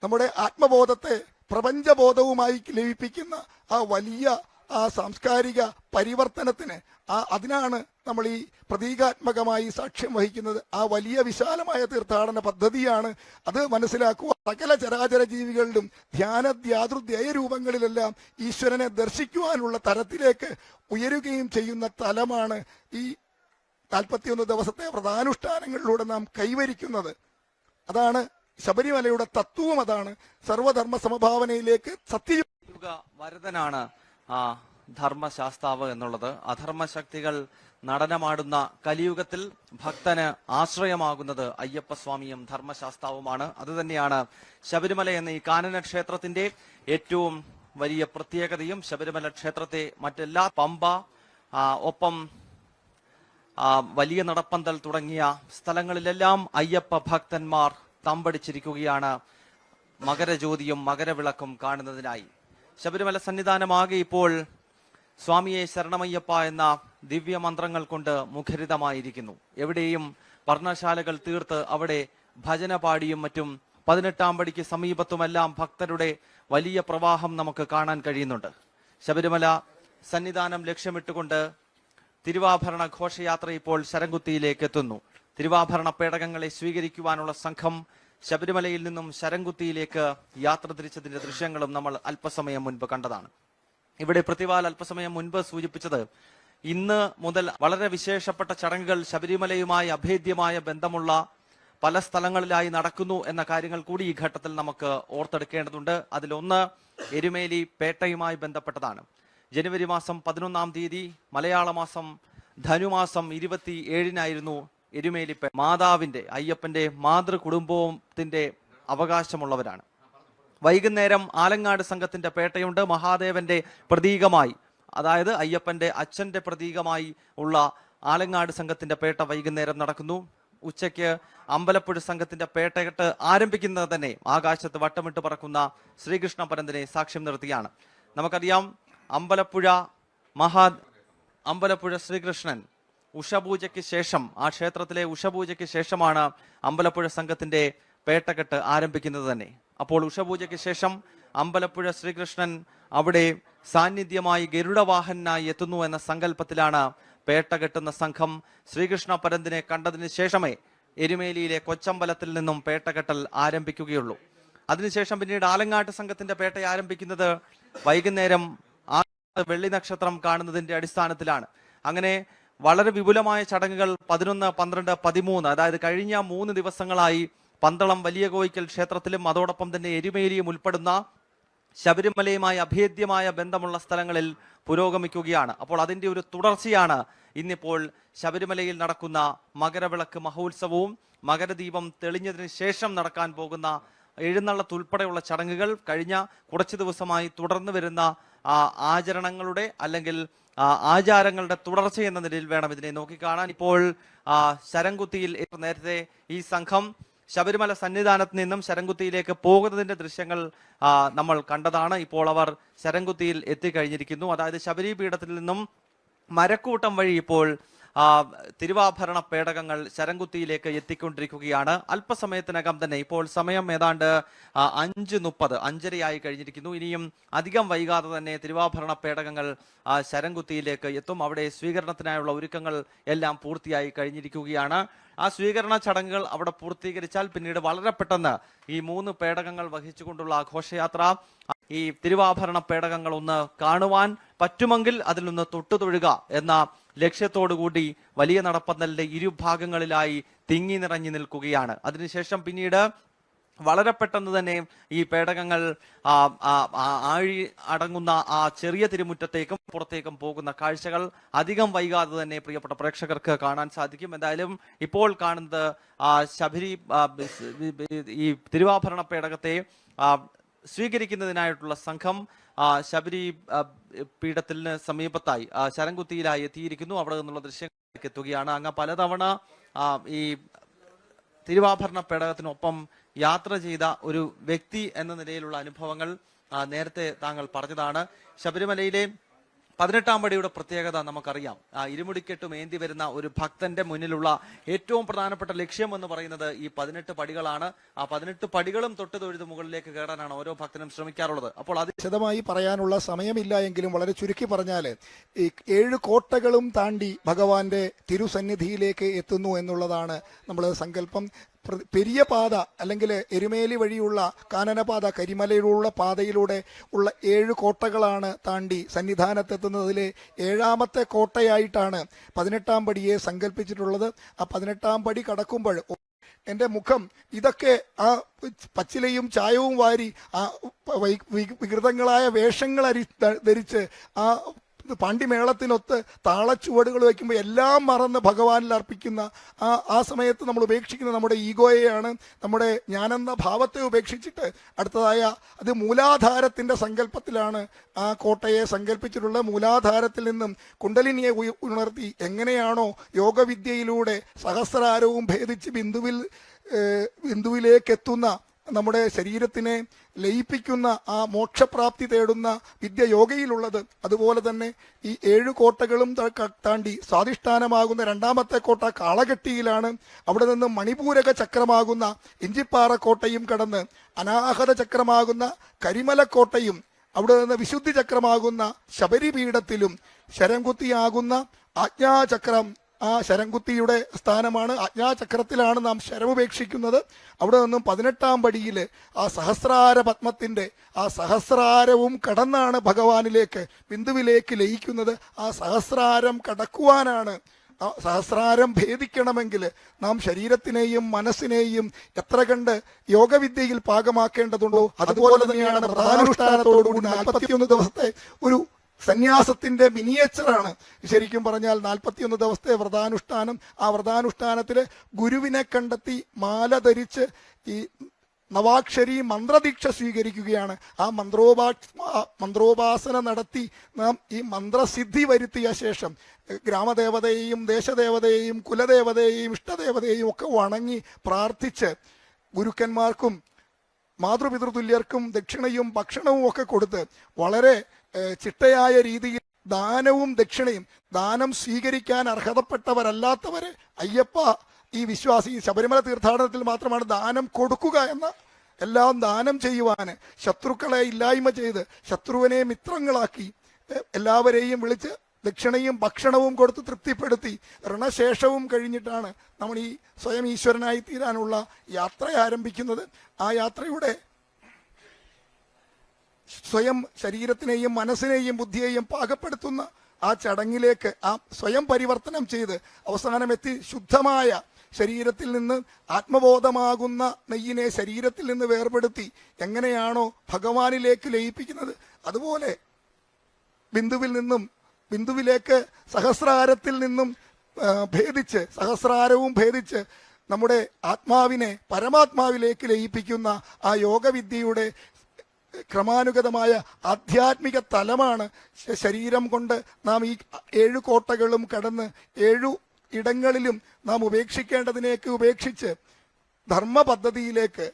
നമ്മുടെ ആത്മബോധത്തെ പ്രപഞ്ചബോധവുമായി ലയിപ്പിക്കുന്ന ആ വലിയ ആ സാംസ്കാരിക പരിവർത്തനത്തിന് അതിനാണ് നമ്മൾ ഈ പ്രതീകാത്മകമായി സാക്ഷ്യം വഹിക്കുന്നത്. ആ വലിയ വിശാലമായ തീർത്ഥാടന പദ്ധതിയാണ്. അത് മനസ്സിലാക്കുക. സകല ചരാചര ജീവികളിലും ധ്യാനധ്യാതൃധ്യേയ രൂപങ്ങളിലെല്ലാം ഈശ്വരനെ ദർശിക്കുവാനുള്ള തരത്തിലേക്ക് ഉയരുകയും ചെയ്യുന്ന തലമാണ് ഈ 41 ദിവസത്തെ വ്രതാനുഷ്ഠാനങ്ങളിലൂടെ നാം കൈവരിക്കുന്നത്. അതാണ് ശബരിമലയുടെ തത്വവും, അതാണ് സർവധർമ്മ സമഭാവനയിലേക്ക് സത്യയുഗ വരദനാണ് ധർമ്മശാസ്താവ് എന്നുള്ളത്. അധർമ്മശക്തികൾ നടനമാടുന്ന കലിയുഗത്തിൽ ഭക്തന് ആശ്രയമാകുന്നത് അയ്യപ്പസ്വാമിയും ധർമ്മശാസ്താവുമാണ്. അതുതന്നെയാണ് ശബരിമല എന്ന ഈ കാനന ക്ഷേത്രത്തിന്റെ ഏറ്റവും വലിയ പ്രത്യേകതയും. ശബരിമല ക്ഷേത്രത്തെ മറ്റെല്ലാ പമ്പ, ഒപ്പം വലിയ നടപ്പന്തൽ തുടങ്ങിയ സ്ഥലങ്ങളിലെല്ലാം അയ്യപ്പ ഭക്തന്മാർ തമ്പടിച്ചിരിക്കുകയാണ് മകരജ്യോതിയും മകരവിളക്കും കാണുന്നതിനായി. ശബരിമല സന്നിധാനമാകെ ഇപ്പോൾ സ്വാമിയെ ശരണമയ്യപ്പ എന്ന ദിവ്യമന്ത്രങ്ങൾ കൊണ്ട് മുഖരിതമായിരിക്കുന്നു. എവിടെയും പർണശാലകൾ തീർത്ത് അവിടെ ഭജന പാടിയും മറ്റും 18-ാം പടിക്ക് സമീപത്തുമെല്ലാം ഭക്തരുടെ വലിയ പ്രവാഹം നമുക്ക് കാണാൻ കഴിയുന്നുണ്ട്. ശബരിമല സന്നിധാനം ലക്ഷ്യമിട്ടുകൊണ്ട് തിരുവാഭരണ ഘോഷയാത്ര ഇപ്പോൾ ശരംകുത്തിയിലേക്ക് എത്തുന്നു. തിരുവാഭരണ പേടകങ്ങളെ സ്വീകരിക്കുവാനുള്ള സംഘം ശബരിമലയിൽ നിന്നും ശരംകുത്തിയിലേക്ക് യാത്ര തിരിച്ചതിന്റെ ദൃശ്യങ്ങളും നമ്മൾ അല്പസമയം മുൻപ് കണ്ടതാണ്. ഇവിടെ പ്രതിവാൽ അല്പസമയം മുൻപ് സൂചിപ്പിച്ചത്, ഇന്ന് മുതൽ വളരെ വിശേഷപ്പെട്ട ചടങ്ങുകൾ ശബരിമലയുമായി അഭേദ്യമായ ബന്ധമുള്ള പല സ്ഥലങ്ങളിലായി നടക്കുന്നു എന്ന കാര്യങ്ങൾ കൂടി ഈ ഘട്ടത്തിൽ നമുക്ക് ഓർത്തെടുക്കേണ്ടതുണ്ട്. അതിലൊന്ന് എരുമേലി പേട്ടയുമായി ബന്ധപ്പെട്ടതാണ്. ജനുവരി മാസം 11-ാം തീയതി, മലയാള മാസം ധനുമാസം 27-നായിരുന്നു എരുമേലി മാതാവിന്റെ, അയ്യപ്പന്റെ മാതൃ കുടുംബത്തിന്റെ അവകാശമുള്ളവരാണ്. വൈകുന്നേരം ആലങ്ങാട് സംഘത്തിന്റെ പേട്ടയുണ്ട്. മഹാദേവന്റെ പ്രതീകമായി, അതായത് അയ്യപ്പന്റെ അച്ഛന്റെ പ്രതീകമായി ഉള്ള ആലങ്ങാട് സംഘത്തിന്റെ പേട്ട വൈകുന്നേരം നടക്കുന്നു. ഉച്ചയ്ക്ക് അമ്പലപ്പുഴ സംഘത്തിന്റെ പേട്ടകെട്ട് ആരംഭിക്കുന്നത് തന്നെ ആകാശത്ത് വട്ടമിട്ട് പറക്കുന്ന ശ്രീകൃഷ്ണ പരന്തനെ സാക്ഷ്യം നിർത്തിയാണ്. നമുക്കറിയാം, അമ്പലപ്പുഴ ശ്രീകൃഷ്ണൻ ഉഷപൂജയ്ക്ക് ശേഷം, ആ ക്ഷേത്രത്തിലെ ഉഷപൂജയ്ക്ക് ശേഷമാണ് അമ്പലപ്പുഴ സംഘത്തിന്റെ പേട്ടകെട്ട് ആരംഭിക്കുന്നത് തന്നെ. അപ്പോൾ ഉഷപൂജയ്ക്ക് ശേഷം അമ്പലപ്പുഴ ശ്രീകൃഷ്ണൻ അവിടെ സാന്നിധ്യമായി ഗരുഡവാഹനായി എത്തുന്നു എന്ന സങ്കല്പത്തിലാണ് പേട്ടകെട്ടുന്ന സംഘം. ശ്രീകൃഷ്ണ പരന്തിനെ കണ്ടതിന് ശേഷമേ എരുമേലിയിലെ കൊച്ചമ്പലത്തിൽ നിന്നും പേട്ടകെട്ടൽ ആരംഭിക്കുകയുള്ളൂ. അതിനുശേഷം പിന്നീട് ആലങ്ങാട്ട് സംഘത്തിന്റെ പേട്ട ആരംഭിക്കുന്നത് വൈകുന്നേരം വെള്ളി നക്ഷത്രം കാണുന്നതിന്റെ അടിസ്ഥാനത്തിലാണ്. അങ്ങനെ വളരെ വിപുലമായ ചടങ്ങുകൾ 11, 12, 13, അതായത് കഴിഞ്ഞ 3 ദിവസങ്ങളായി പന്തളം വലിയ കോയിക്കൽ ക്ഷേത്രത്തിലും അതോടൊപ്പം തന്നെ എരുമേലിയും ഉൾപ്പെടുന്ന ശബരിമലയുമായി അഭേദ്യമായ ബന്ധമുള്ള സ്ഥലങ്ങളിൽ പുരോഗമിക്കുകയാണ്. അപ്പോൾ അതിന്റെ ഒരു തുടർച്ചയാണ് ഇന്നിപ്പോൾ ശബരിമലയിൽ നടക്കുന്ന മകരവിളക്ക് മഹോത്സവവും മകരദീപം തെളിഞ്ഞതിന് ശേഷം നടക്കാൻ പോകുന്ന എഴുന്നള്ളത്തുൾപ്പെടെയുള്ള ചടങ്ങുകൾ. കഴിഞ്ഞ കുറച്ചു ദിവസമായി തുടർന്നു വരുന്ന ആചരണങ്ങളുടെ അല്ലെങ്കിൽ ആചാരങ്ങളുടെ തുടർച്ച എന്ന നിലയിൽ വേണം ഇതിനെ നോക്കിക്കാണാൻ. ഇപ്പോൾ ശരംകുത്തിയിൽ നേരത്തെ ഈ സംഘം ശബരിമല സന്നിധാനത്ത് നിന്നും ശരംകുത്തിയിലേക്ക് പോകുന്നതിന്റെ ദൃശ്യങ്ങൾ നമ്മൾ കണ്ടതാണ്. ഇപ്പോൾ അവർ ശരംകുത്തിയിൽ എത്തിക്കഴിഞ്ഞിരിക്കുന്നു. അതായത് ശബരി പീഠത്തിൽ നിന്നും മരക്കൂട്ടം വഴി ഇപ്പോൾ തിരുവാഭരണ പേടകങ്ങൾ ശരംകുത്തിയിലേക്ക് എത്തിക്കൊണ്ടിരിക്കുകയാണ്. അല്പസമയത്തിനകം തന്നെ, ഇപ്പോൾ സമയം ഏതാണ്ട് 5:30, 5:30 കഴിഞ്ഞിരിക്കുന്നു. ഇനിയും അധികം വൈകാതെ തന്നെ തിരുവാഭരണ പേടകങ്ങൾ ശരംകുത്തിയിലേക്ക് എത്തും. അവിടെ സ്വീകരണത്തിനായുള്ള ഒരുക്കങ്ങൾ എല്ലാം പൂർത്തിയായി കഴിഞ്ഞിരിക്കുകയാണ്. ആ സ്വീകരണ ചടങ്ങുകൾ അവിടെ പൂർത്തീകരിച്ചാൽ പിന്നീട് വളരെ പെട്ടെന്ന് ഈ 3 പേടകങ്ങൾ വഹിച്ചുകൊണ്ടുള്ള ഘോഷയാത്ര, ഈ തിരുവാഭരണ പേടകങ്ങൾ ഒന്ന് കാണുവാൻ പറ്റുമെങ്കിൽ അതിൽ നിന്ന് തൊട്ടുതൊഴുക എന്ന ലക്ഷ്യത്തോടുകൂടി വലിയ നടപ്പന്തലിന്റെ ഇരുഭാഗങ്ങളിലായി തിങ്ങി നിറഞ്ഞു നിൽക്കുകയാണ്. അതിനുശേഷം പിന്നീട് വളരെ പെട്ടെന്ന് തന്നെ ഈ പേടകങ്ങൾ ആഴി അടങ്ങുന്ന ആ ചെറിയ തിരുമുറ്റത്തേക്കും പുറത്തേക്കും പോകുന്ന കാഴ്ചകൾ അധികം വൈകാതെ തന്നെ പ്രിയപ്പെട്ട പ്രേക്ഷകർക്ക് കാണാൻ സാധിക്കും. എന്തായാലും ഇപ്പോൾ കാണുന്നത് ശബരി ഈ തിരുവാഭരണ പേടകത്തെ സ്വീകരിക്കുന്നതിനായിട്ടുള്ള സംഘം ശബരി പീഠത്തിന് സമീപത്തായി ശരംകുത്തിയിലായി എത്തിയിരിക്കുന്നു. അവിടെ നിന്നുള്ള ദൃശ്യങ്ങളിലേക്ക് എത്തുകയാണ്. അങ്ങ് പലതവണ ഈ തിരുവാഭരണ പേടകത്തിനൊപ്പം യാത്ര ചെയ്ത ഒരു വ്യക്തി എന്ന നിലയിലുള്ള അനുഭവങ്ങൾ നേരത്തെ താങ്കൾ പറഞ്ഞതാണ്. ശബരിമലയിലെ 18-ാം പടിയുടെ പ്രത്യേകത നമുക്കറിയാം. ഇരുമുടിക്കെട്ടും ഏന്തി വരുന്ന ഒരു ഭക്തന്റെ മുന്നിലുള്ള ഏറ്റവും പ്രധാനപ്പെട്ട ലക്ഷ്യം എന്ന് പറയുന്നത് ഈ 18 പടികളാണ്. ആ 18 പടികളും തൊട്ട് തൊഴുത് മുകളിലേക്ക് കയറാനാണ് ഓരോ ഭക്തനും ശ്രമിക്കാറുള്ളത്. അപ്പോൾ അത് വിശദമായി പറയാനുള്ള സമയമില്ല എങ്കിലും വളരെ ചുരുക്കി പറഞ്ഞാല് ഈ 7 കോട്ടകളും താണ്ടി ഭഗവാന്റെ തിരുസന്നിധിയിലേക്ക് എത്തുന്നു എന്നുള്ളതാണ് നമ്മൾ സങ്കല്പം. പെരിയ പാത അല്ലെങ്കിൽ എരുമേലി വഴിയുള്ള കാനനപാത, കരിമലയിലുള്ള പാതയിലൂടെ ഉള്ള 7 കോട്ടകളാണ് താണ്ടി സന്നിധാനത്തെത്തുന്നതിലെ 7ാമത്തെ കോട്ടയായിട്ടാണ് 18-ാം പടിയെ സങ്കല്പിച്ചിട്ടുള്ളത്. ആ 18-ാം പടി കടക്കുമ്പോൾ എൻ്റെ മുഖം ഇതൊക്കെ ആ പച്ചിലയും ചായവും വാരി ആ വികൃതങ്ങളായ വേഷങ്ങൾ ധരിച്ച് ആ പാണ്ടിമേളത്തിനൊത്ത് താളച്ചുവടുകൾ വയ്ക്കുമ്പോൾ എല്ലാം മറന്ന് ഭഗവാനിൽ അർപ്പിക്കുന്ന ആ സമയത്ത് നമ്മൾ ഉപേക്ഷിക്കുന്ന നമ്മുടെ ഈഗോയെയാണ്, നമ്മുടെ ഞാനെന്ന ഭാവത്തെ ഉപേക്ഷിച്ചിട്ട് അടുത്തതായ അത് മൂലാധാരത്തിൻ്റെ സങ്കല്പത്തിലാണ് ആ കോട്ടയെ സങ്കല്പിച്ചിട്ടുള്ളത്. മൂലാധാരത്തിൽ നിന്നും കുണ്ടലിനിയെ ഉണർത്തി എങ്ങനെയാണോ യോഗവിദ്യയിലൂടെ സഹസ്രാരവും ഭേദിച്ച് ബിന്ദുവിലേക്ക് എത്തുന്ന നമ്മുടെ ശരീരത്തിനെ ലയിപ്പിക്കുന്ന ആ മോക്ഷപ്രാപ്തി തേടുന്ന വിദ്യ യോഗയിലുള്ളത്, അതുപോലെ തന്നെ ഈ 7 കോട്ടകളും താണ്ടി സ്വാധിഷ്ഠാനമാകുന്ന 2ാമത്തെ കോട്ട കാളകെട്ടിയിലാണ്. അവിടെ നിന്ന് മണിപൂരക ചക്രമാകുന്ന ഇഞ്ചിപ്പാറ കോട്ടയും കടന്ന് അനാഹത ചക്രമാകുന്ന കരിമലക്കോട്ടയും അവിടെ നിന്ന് വിശുദ്ധി ചക്രമാകുന്ന ശബരിപീഠത്തിലും ശരംകുത്തിയാകുന്ന ആജ്ഞാചക്രം, ആ ശരംകുത്തിയുടെ സ്ഥാനമാണ്. ആജ്ഞാചക്രത്തിലാണ് നാം ശരമുപേക്ഷിക്കുന്നത്. അവിടെ നിന്നും 18-ാം പടിയിൽ ആ സഹസ്രാര പത്മത്തിന്റെ ആ സഹസ്രാരവും കടന്നാണ് ഭഗവാനിലേക്ക് ബിന്ദുവിലേക്ക് ലയിക്കുന്നത്. ആ സഹസ്രാരം കടക്കുവാനാണ്. സഹസ്രാരം ഭേദിക്കണമെങ്കിൽ നാം ശരീരത്തിനെയും മനസ്സിനെയും എത്ര കണ്ട് യോഗവിദ്യയിൽ പാകമാക്കേണ്ടതുണ്ടോ അതുപോലെ തന്നെയാണ് വ്രതാനുഷ്ഠാനത്തോടുകൂടി 41 ദിവസത്തെ ഒരു സന്യാസത്തിന്റെ മിനിയേച്ചറാണ് ശരിക്കും പറഞ്ഞാൽ 41 ദിവസത്തെ വ്രതാനുഷ്ഠാനം. ആ വ്രതാനുഷ്ഠാനത്തില് ഗുരുവിനെ കണ്ടെത്തി മാല ധരിച്ച് ഈ നവാക്ഷരി മന്ത്രദീക്ഷ സ്വീകരിക്കുകയാണ്. ആ മന്ത്രോപാസന നടത്തി നാം ഈ മന്ത്രസിദ്ധി വരുത്തിയ ശേഷം ഗ്രാമദേവതയെയും ദേശദേവതയെയും കുലദേവതയെയും ഇഷ്ടദേവതയെയും ഒക്കെ വണങ്ങി പ്രാർത്ഥിച്ച് ഗുരുക്കന്മാർക്കും മാതൃപിതൃതുല്യർക്കും ദക്ഷിണയും ഭക്ഷണവും ഒക്കെ കൊടുത്ത് വളരെ ചിട്ടയായ രീതിയിൽ ദാനവും ദക്ഷിണയും, ദാനം സ്വീകരിക്കാൻ അർഹതപ്പെട്ടവരല്ലാത്തവരെ അയ്യപ്പ ഈ വിശ്വാസി ശബരിമല തീർത്ഥാടനത്തിൽ മാത്രമാണ് ദാനം കൊടുക്കുക എന്ന, എല്ലാം ദാനം ചെയ്യുവാന് ശത്രുക്കളെ ഇല്ലായ്മ ചെയ്ത് ശത്രുവിനെ മിത്രങ്ങളാക്കി എല്ലാവരെയും വിളിച്ച് ദക്ഷിണയും ഭക്ഷണവും കൊടുത്ത് തൃപ്തിപ്പെടുത്തി ഋണശേഷവും കഴിഞ്ഞിട്ടാണ് നമ്മൾ ഈ സ്വയം ഈശ്വരനായി തീരാനുള്ള യാത്ര ആരംഭിക്കുന്നത്. ആ യാത്രയുടെ സ്വയം ശരീരത്തിനെയും മനസ്സിനെയും ബുദ്ധിയെയും പാകപ്പെടുത്തുന്ന ആ ചടങ്ങിലേക്ക് ആ സ്വയം പരിവർത്തനം ചെയ്ത് അവസാനം എത്തി ശുദ്ധമായ ശരീരത്തിൽ നിന്ന് ആത്മബോധമാകുന്ന നെയ്യിനെ ശരീരത്തിൽ നിന്ന് വേർപെടുത്തി എങ്ങനെയാണോ ഭഗവാനിലേക്ക് ലയിപ്പിക്കുന്നത്, അതുപോലെ ബിന്ദുവിലേക്ക് സഹസ്രാരത്തിൽ നിന്നും സഹസ്രാരവും ഭേദിച്ച് നമ്മുടെ ആത്മാവിനെ പരമാത്മാവിലേക്ക് ലയിപ്പിക്കുന്ന ആ യോഗവിദ്യയുടെ ക്രമാനുഗതമായ ആധ്യാത്മിക തലമാണ്. ശരീരം കൊണ്ട് നാം ഈ 7 കോട്ടകളും കടന്ന് 7 ഇടങ്ങളിലും നാം ഉപേക്ഷിക്കേണ്ടതിനേക്ക് ഉപേക്ഷിച്ച് ധർമ്മ പദ്ധതിയിലേക്ക്,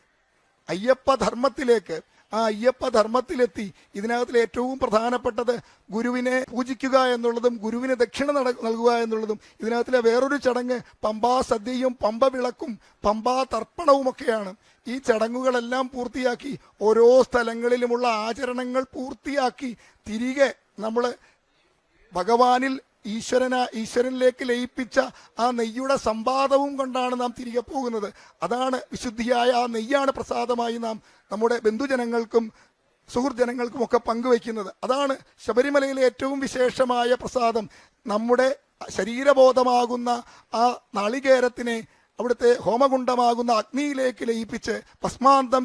അയ്യപ്പ ധർമ്മത്തിലേക്ക്, ആ അയ്യപ്പ ധർമ്മത്തിലെത്തി. ഇതിനകത്തിൽ ഏറ്റവും പ്രധാനപ്പെട്ടത് ഗുരുവിനെ പൂജിക്കുക എന്നുള്ളതും ഗുരുവിന് ദക്ഷിണ നൽകുക എന്നുള്ളതും. ഇതിനകത്തിലെ വേറൊരു ചടങ്ങ് പമ്പാ സദ്യയും പമ്പ വിളക്കും പമ്പാ തർപ്പണവുമൊക്കെയാണ്. ഈ ചടങ്ങുകളെല്ലാം പൂർത്തിയാക്കി ഓരോ സ്ഥലങ്ങളിലുമുള്ള ആചരണങ്ങൾ പൂർത്തിയാക്കി തിരികെ നമ്മൾ ഭഗവാനിൽ ഈശ്വരനിലേക്ക് ലയിപ്പിച്ച ആ നെയ്യുടെ സംവാദവും കൊണ്ടാണ് നാം തിരികെ പോകുന്നത്. അതാണ് വിശുദ്ധിയായ ആ നെയ്യാണ് പ്രസാദമായി നാം നമ്മുടെ ബന്ധുജനങ്ങൾക്കും സുഹൃജനങ്ങൾക്കും ഒക്കെ പങ്കുവയ്ക്കുന്നത്. അതാണ് ശബരിമലയിലെ ഏറ്റവും വിശേഷമായ പ്രസാദം. നമ്മുടെ ശരീരബോധമാകുന്ന ആ നാളികേരത്തിനെ അവിടുത്തെ ഹോമകുണ്ഡമാകുന്ന അഗ്നിയിലേക്ക് ലയിപ്പിച്ച് ഭസ്മാന്തം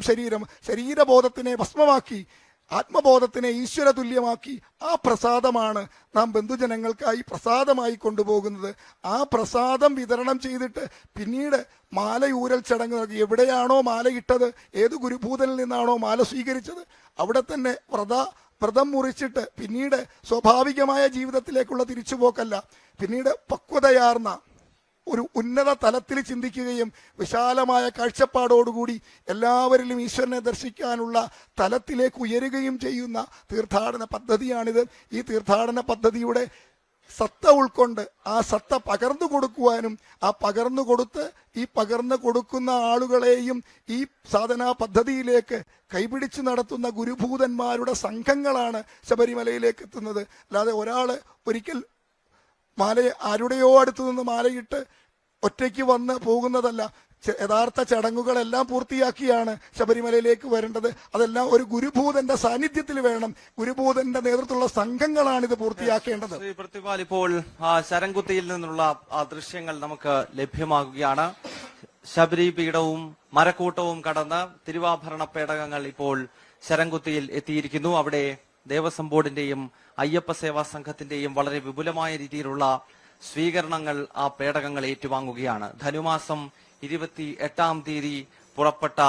ശരീരബോധത്തിനെ ഭസ്മമാക്കി ആത്മബോധത്തിനെ ഈശ്വര തുല്യമാക്കി ആ പ്രസാദമാണ് നാം ബന്ധുജനങ്ങൾക്കായി പ്രസാദമായി കൊണ്ടുപോകുന്നത്. ആ പ്രസാദം വിതരണം ചെയ്തിട്ട് പിന്നീട് മാലയൂരൽ ചടങ്ങ് നൽകി. എവിടെയാണോ മാലയിട്ടത്, ഏത് ഗുരുഭൂതനിൽ നിന്നാണോ മാല സ്വീകരിച്ചത്, അവിടെ തന്നെ വ്രതം മുറിച്ചിട്ട് പിന്നീട് സ്വാഭാവികമായ ജീവിതത്തിലേക്കുള്ള തിരിച്ചുപോക്കല്ല, പിന്നീട് പക്വതയാർന്ന ഒരു ഉന്നത തലത്തിൽ ചിന്തിക്കുകയും വിശാലമായ കാഴ്ചപ്പാടോടുകൂടി എല്ലാവരിലും ഈശ്വരനെ ദർശിക്കാനുള്ള തലത്തിലേക്ക് ഉയരുകയും ചെയ്യുന്ന തീർത്ഥാടന പദ്ധതിയാണിത്. ഈ തീർത്ഥാടന പദ്ധതിയുടെ സത്ത ഉൾക്കൊണ്ട് ആ സത്ത പകർന്നു കൊടുക്കുവാനും ആ പകർന്നു കൊടുത്ത് ഈ പകർന്നു കൊടുക്കുന്ന ആളുകളെയും ഈ സാധനാ പദ്ധതിയിലേക്ക് കൈപിടിച്ച് നടത്തുന്ന ഗുരുഭൂതന്മാരുടെ സംഘങ്ങളാണ് ശബരിമലയിലേക്ക് എത്തുന്നത്. അല്ലാതെ ഒരാൾ ഒരിക്കൽ ആരുടെയോ അടുത്തു നിന്ന് മാലയിട്ട് ഒറ്റയ്ക്ക് വന്ന് പോകുന്നതല്ല. യഥാർത്ഥ ചടങ്ങുകളെല്ലാം പൂർത്തിയാക്കിയാണ് ശബരിമലയിലേക്ക് വരേണ്ടത്. അതെല്ലാം ഒരു ഗുരുഭൂതന്റെ സാന്നിധ്യത്തിൽ വേണം. ഗുരുഭൂതന്റെ നേതൃത്വമുള്ള സംഘങ്ങളാണ് ഇത് പൂർത്തിയാക്കേണ്ടത്. ശ്രീ പ്രതിപാൽ, ഇപ്പോൾ ശരംകുത്തിയിൽ നിന്നുള്ള ദൃശ്യങ്ങൾ നമുക്ക് ലഭ്യമാകുകയാണ്. ശബരി പീഠവും മരക്കൂട്ടവും കടന്ന് തിരുവാഭരണ പേടകങ്ങൾ ഇപ്പോൾ ശരംകുത്തിയിൽ എത്തിയിരിക്കുന്നു. അവിടെ ദേവസ്വം ബോർഡിന്റെയും അയ്യപ്പ സേവാ സംഘത്തിന്റെയും വളരെ വിപുലമായ രീതിയിലുള്ള സ്വീകരണങ്ങൾ ആ പേടകങ്ങൾ ഏറ്റുവാങ്ങുകയാണ്. ധനുമാസം 28-ാം തീയതി പുറപ്പെട്ട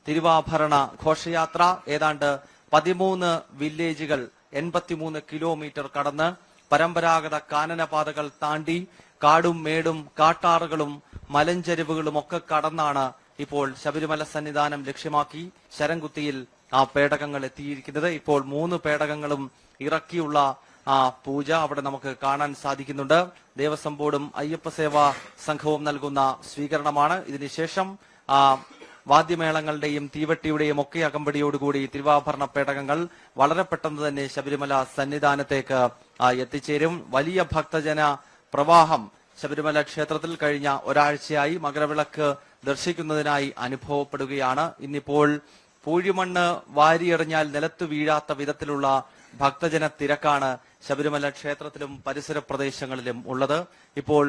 തിരുവാഭരണ ഘോഷയാത്ര ഏതാണ്ട് 13 വില്ലേജുകൾ 83 കിലോമീറ്റർ കടന്ന് പരമ്പരാഗത കാനനപാതകൾ താണ്ടി കാടും മേടും കാട്ടാറുകളും മലഞ്ചെരുവുകളും ഒക്കെ കടന്നാണ് ഇപ്പോൾ ശബരിമല സന്നിധാനം ലക്ഷ്യമാക്കി ശരംകുത്തിയിൽ ആ പേടകങ്ങൾ എത്തിയിരിക്കുന്നത്. ഇപ്പോൾ 3 പേടകങ്ങളും ഇറക്കിയുള്ള ആ പൂജ അവിടെ നമുക്ക് കാണാൻ സാധിക്കുന്നുണ്ട്. ദേവസ്വം ബോർഡും അയ്യപ്പ സേവാ സംഘവും നൽകുന്ന സ്വീകരണമാണ്. ഇതിനുശേഷം വാദ്യമേളങ്ങളുടെയും തീവട്ടിയുടെയും ഒക്കെ അകമ്പടിയോടുകൂടി തിരുവാഭരണ പേടകങ്ങൾ വളരെ പെട്ടെന്ന് തന്നെ ശബരിമല സന്നിധാനത്തേക്ക് എത്തിച്ചേരും. വലിയ ഭക്തജന പ്രവാഹം ശബരിമല ക്ഷേത്രത്തിൽ കഴിഞ്ഞ ഒരാഴ്ചയായി മകരവിളക്ക് ദർശിക്കുന്നതിനായി അനുഭവപ്പെടുകയാണ്. ഇന്നിപ്പോൾ പൂഴിമണ്ണ് വാരിയെറിഞ്ഞാൽ നിലത്തു വീഴാത്ത വിധത്തിലുള്ള ഭക്തജന തിരക്കാണ് ശബരിമല ക്ഷേത്രത്തിലും പരിസര പ്രദേശങ്ങളിലും ഉള്ളത്. ഇപ്പോൾ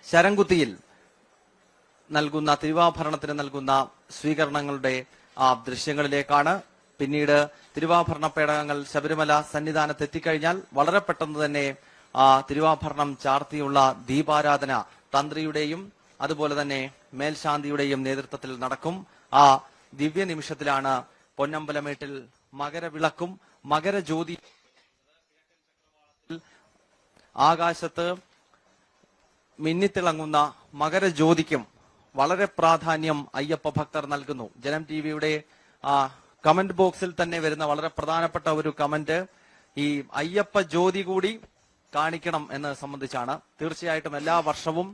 ശരംകുത്തിയിൽ നൽകുന്ന തിരുവാഭരണത്തിന് നൽകുന്ന സ്വീകരണങ്ങളുടെ ദൃശ്യങ്ങളിലേക്കാണ്. പിന്നീട് തിരുവാഭരണ പേടകങ്ങൾ ശബരിമല സന്നിധാനത്ത് എത്തിക്കഴിഞ്ഞാൽ വളരെ പെട്ടെന്ന് തന്നെ തിരുവാഭരണം ചാർത്തിയുള്ള ദീപാരാധന തന്ത്രിയുടെയും അതുപോലെ തന്നെ മേൽശാന്തിയുടെയും നേതൃത്വത്തിൽ നടക്കും. ആ ദിവ്യ നിമിഷത്തിലാണ് പൊന്നമ്പലമേട്ടിൽ മകരവിളക്കും മകരജ്യോതി ആകാശത്ത് മിന്നിത്തിളങ്ങുന്ന മകരജ്യോതിക്കും വളരെ പ്രാധാന്യം അയ്യപ്പ ഭക്തർ നൽകുന്നു. ജനം ടിവിയുടെ കമന്റ് ബോക്സിൽ തന്നെ വരുന്ന വളരെ പ്രധാനപ്പെട്ട ഒരു കമന്റ് ഈ അയ്യപ്പ ജ്യോതി കൂടി കാണിക്കണം എന്ന് സംബന്ധിച്ചാണ്. തീർച്ചയായിട്ടും എല്ലാ വർഷവും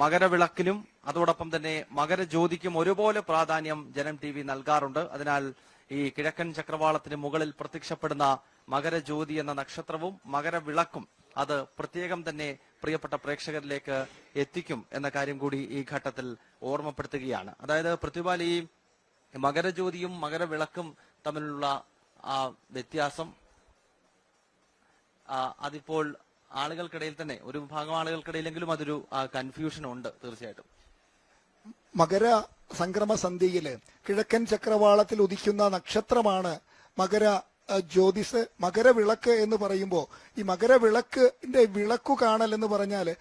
മകരവിളക്കിനും അതോടൊപ്പം തന്നെ മകരജ്യോതിക്കും ഒരുപോലെ പ്രാധാന്യം ജനം ടി വി നൽകാറുണ്ട്. അതിനാൽ ഈ കിഴക്കൻ ചക്രവാളത്തിന് മുകളിൽ പ്രത്യക്ഷപ്പെടുന്ന മകരജ്യോതി എന്ന നക്ഷത്രവും മകരവിളക്കും അത് പ്രത്യേകം തന്നെ പ്രിയപ്പെട്ട പ്രേക്ഷകരിലേക്ക് എത്തിക്കും എന്ന കാര്യം കൂടി ഈ ഘട്ടത്തിൽ ഓർമ്മപ്പെടുത്തുകയാണ്. അതായത് പ്രതിപാൽ, ഈ മകരജ്യോതിയും മകരവിളക്കും തമ്മിലുള്ള വ്യത്യാസം അതിപ്പോൾ ആളുകൾക്കിടയിൽ തന്നെ ഒരു വിഭാഗം ആളുകൾക്കിടയിലെങ്കിലും അതൊരു കൺഫ്യൂഷൻ ഉണ്ട്. തീർച്ചയായിട്ടും മകര സംക്രമ സന്ധ്യയില് കിഴക്കൻ ചക്രവാളത്തിൽ ഉദിക്കുന്ന നക്ഷത്രമാണ് മകര ജ്യോതിസ്. മകരവിളക്ക് എന്ന് പറയുമ്പോൾ ഈ മകരവിളക്കിന്റെ വിളക്കു കാണൽ എന്ന് പറഞ്ഞാല്